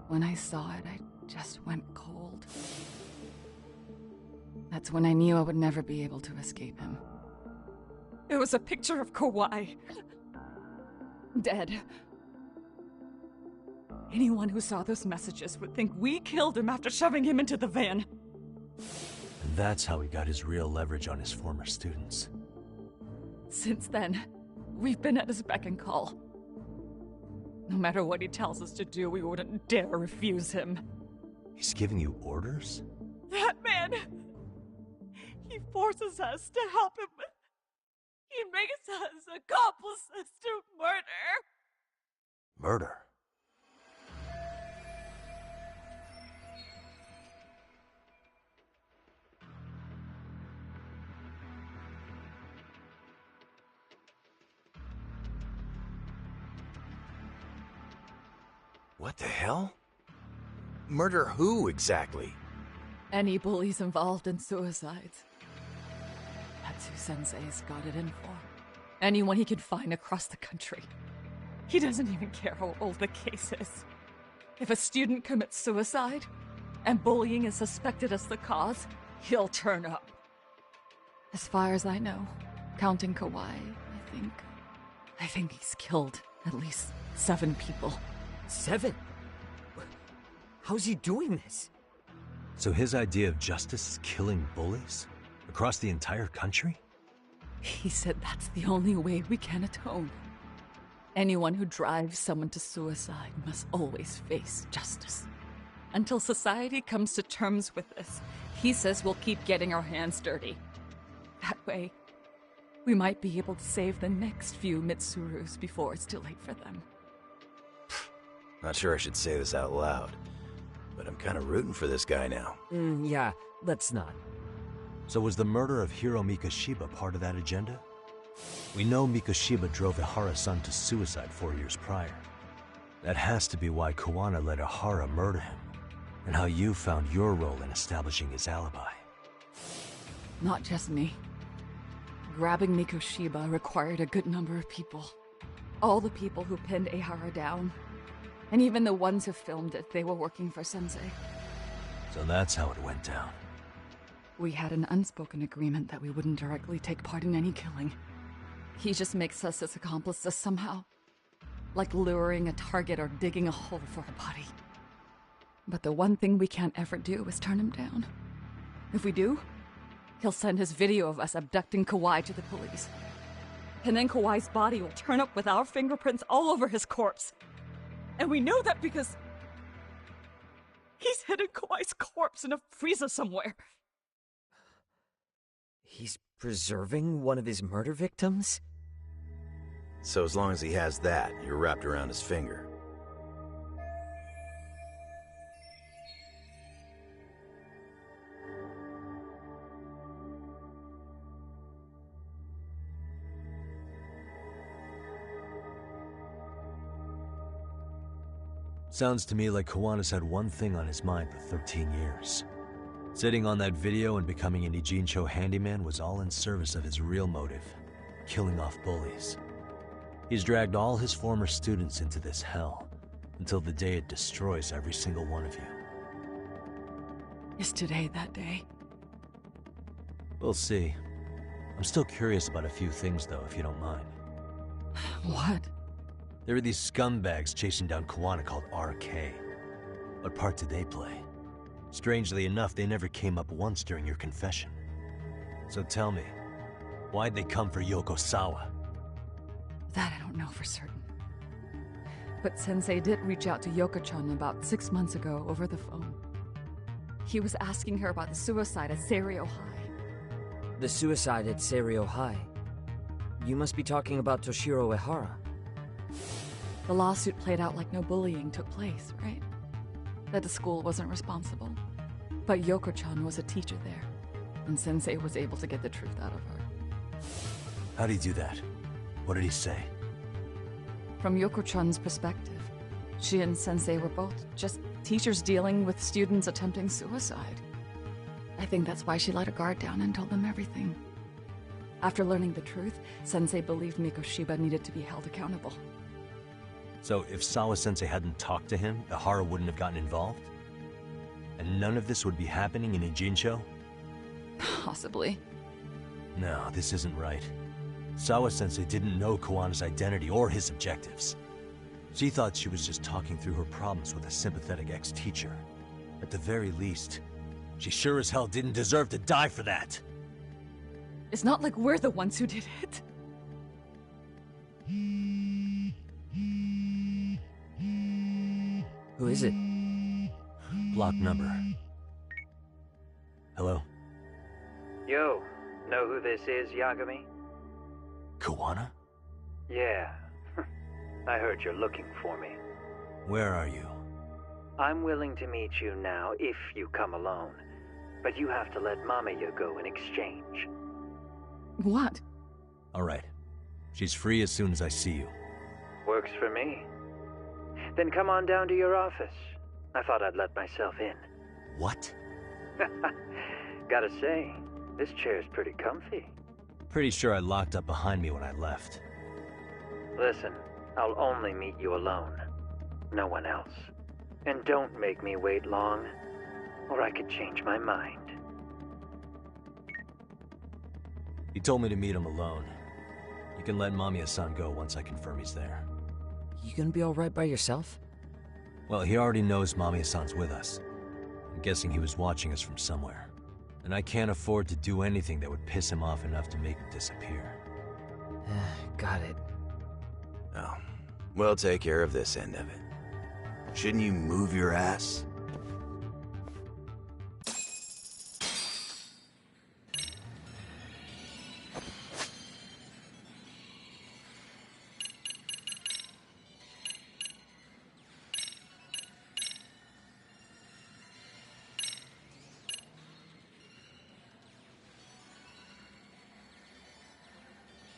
O: When I saw it, I just went cold. That's when I knew I would never be able to escape him. It was a picture of Kawai. Dead. Anyone who saw those messages would think we killed him after shoving him into the van.
B: And that's how he got his real leverage on his former students.
O: Since then, we've been at his beck and call. No matter what he tells us to do, we wouldn't dare refuse him.
B: He's giving you orders?
O: That man! He forces us to help him. He makes us accomplices to murder.
B: Murder?
P: What the hell? Murder who, exactly?
O: Any bullies involved in suicides. That's who Sensei's got it in for. Anyone he can find across the country. He doesn't even care how old the case is. If a student commits suicide, and bullying is suspected as the cause, he'll turn up. As far as I know, counting Kawhi, I think he's killed at least 7 people.
H: 7? How's he doing this?
B: So his idea of justice is killing bullies? Across the entire country?
O: He said that's the only way we can atone. Anyone who drives someone to suicide must always face justice. Until society comes to terms with this, he says we'll keep getting our hands dirty. That way, we might be able to save the next few Mitsurus before it's too late for them.
P: Not sure I should say this out loud, but I'm kind of rooting for this guy now.
H: Yeah, let's not.
B: So was the murder of Hiro Mikoshiba part of that agenda? We know Mikoshiba drove Ihara-san to suicide 4 years prior. That has to be why Kawana let Ihara murder him, and how you found your role in establishing his alibi.
O: Not just me. Grabbing Mikoshiba required a good number of people. All the people who pinned Ihara down. And even the ones who filmed it, they were working for Sensei.
B: So that's how it went down.
O: We had an unspoken agreement that we wouldn't directly take part in any killing. He just makes us his accomplices somehow. Like luring a target or digging a hole for a body. But the one thing we can't ever do is turn him down. If we do, he'll send his video of us abducting Kawhi to the police. And then Kawhi's body will turn up with our fingerprints all over his corpse. And we know that because he's hidden Kawhi's corpse in a freezer somewhere.
H: He's preserving one of his murder victims?
P: So as long as he has that, you're wrapped around his finger.
B: Sounds to me like Kawana's had one thing on his mind for 13 years. Sitting on that video and becoming an Ijincho handyman was all in service of his real motive, killing off bullies. He's dragged all his former students into this hell, until the day it destroys every single one of you.
O: Is today that day?
B: We'll see. I'm still curious about a few things though, if you don't mind.
O: What?
B: There are these scumbags chasing down Kawana called RK. What part did they play? Strangely enough, they never came up once during your confession. So tell me, why'd they come for Yokosawa?
O: That I don't know for certain. But Sensei did reach out to Yoko-chan about 6 months ago over the phone. He was asking her about the suicide at Seiryo High.
H: The suicide at Seiryo High? You must be talking about Toshiro Ehara.
O: The lawsuit played out like no bullying took place, right? That the school wasn't responsible. But Yoko-chan was a teacher there, and Sensei was able to get the truth out of her.
B: How'd he do that? What did he say?
O: From Yoko-chan's perspective, she and Sensei were both just teachers dealing with students attempting suicide. I think that's why she let her guard down and told them everything. After learning the truth, Sensei believed Mikoshiba needed to be held accountable.
B: So if Sawa-sensei hadn't talked to him, Ihara wouldn't have gotten involved? And none of this would be happening in Ijincho?
O: Possibly.
B: No, this isn't right. Sawa-sensei didn't know Kawana's identity or his objectives. She thought she was just talking through her problems with a sympathetic ex-teacher. At the very least, she sure as hell didn't deserve to die for that.
O: It's not like we're the ones who did it.
H: Who is it?
B: Block number. Hello?
Q: Yo, know who this is, Yagami?
B: Kawana?
Q: Yeah. I heard you're looking for me.
B: Where are you?
Q: I'm willing to meet you now if you come alone. But you have to let Mamiya go in exchange.
O: What?
B: Alright. She's free as soon as I see you.
Q: Works for me. Then come on down to your office. I thought I'd let myself in.
B: What?
Q: Gotta say, this chair's pretty comfy.
B: Pretty sure I locked up behind me when I left.
Q: Listen, I'll only meet you alone. No one else. And don't make me wait long, or I could change my mind.
B: He told me to meet him alone. You can let Mamiya-san go once I confirm he's there.
H: You gonna be alright by yourself?
B: Well, he already knows Mamiya-san's with us. I'm guessing he was watching us from somewhere. And I can't afford to do anything that would piss him off enough to make him disappear.
H: Got it.
P: Oh, we'll take care of this end of it. Shouldn't you move your ass?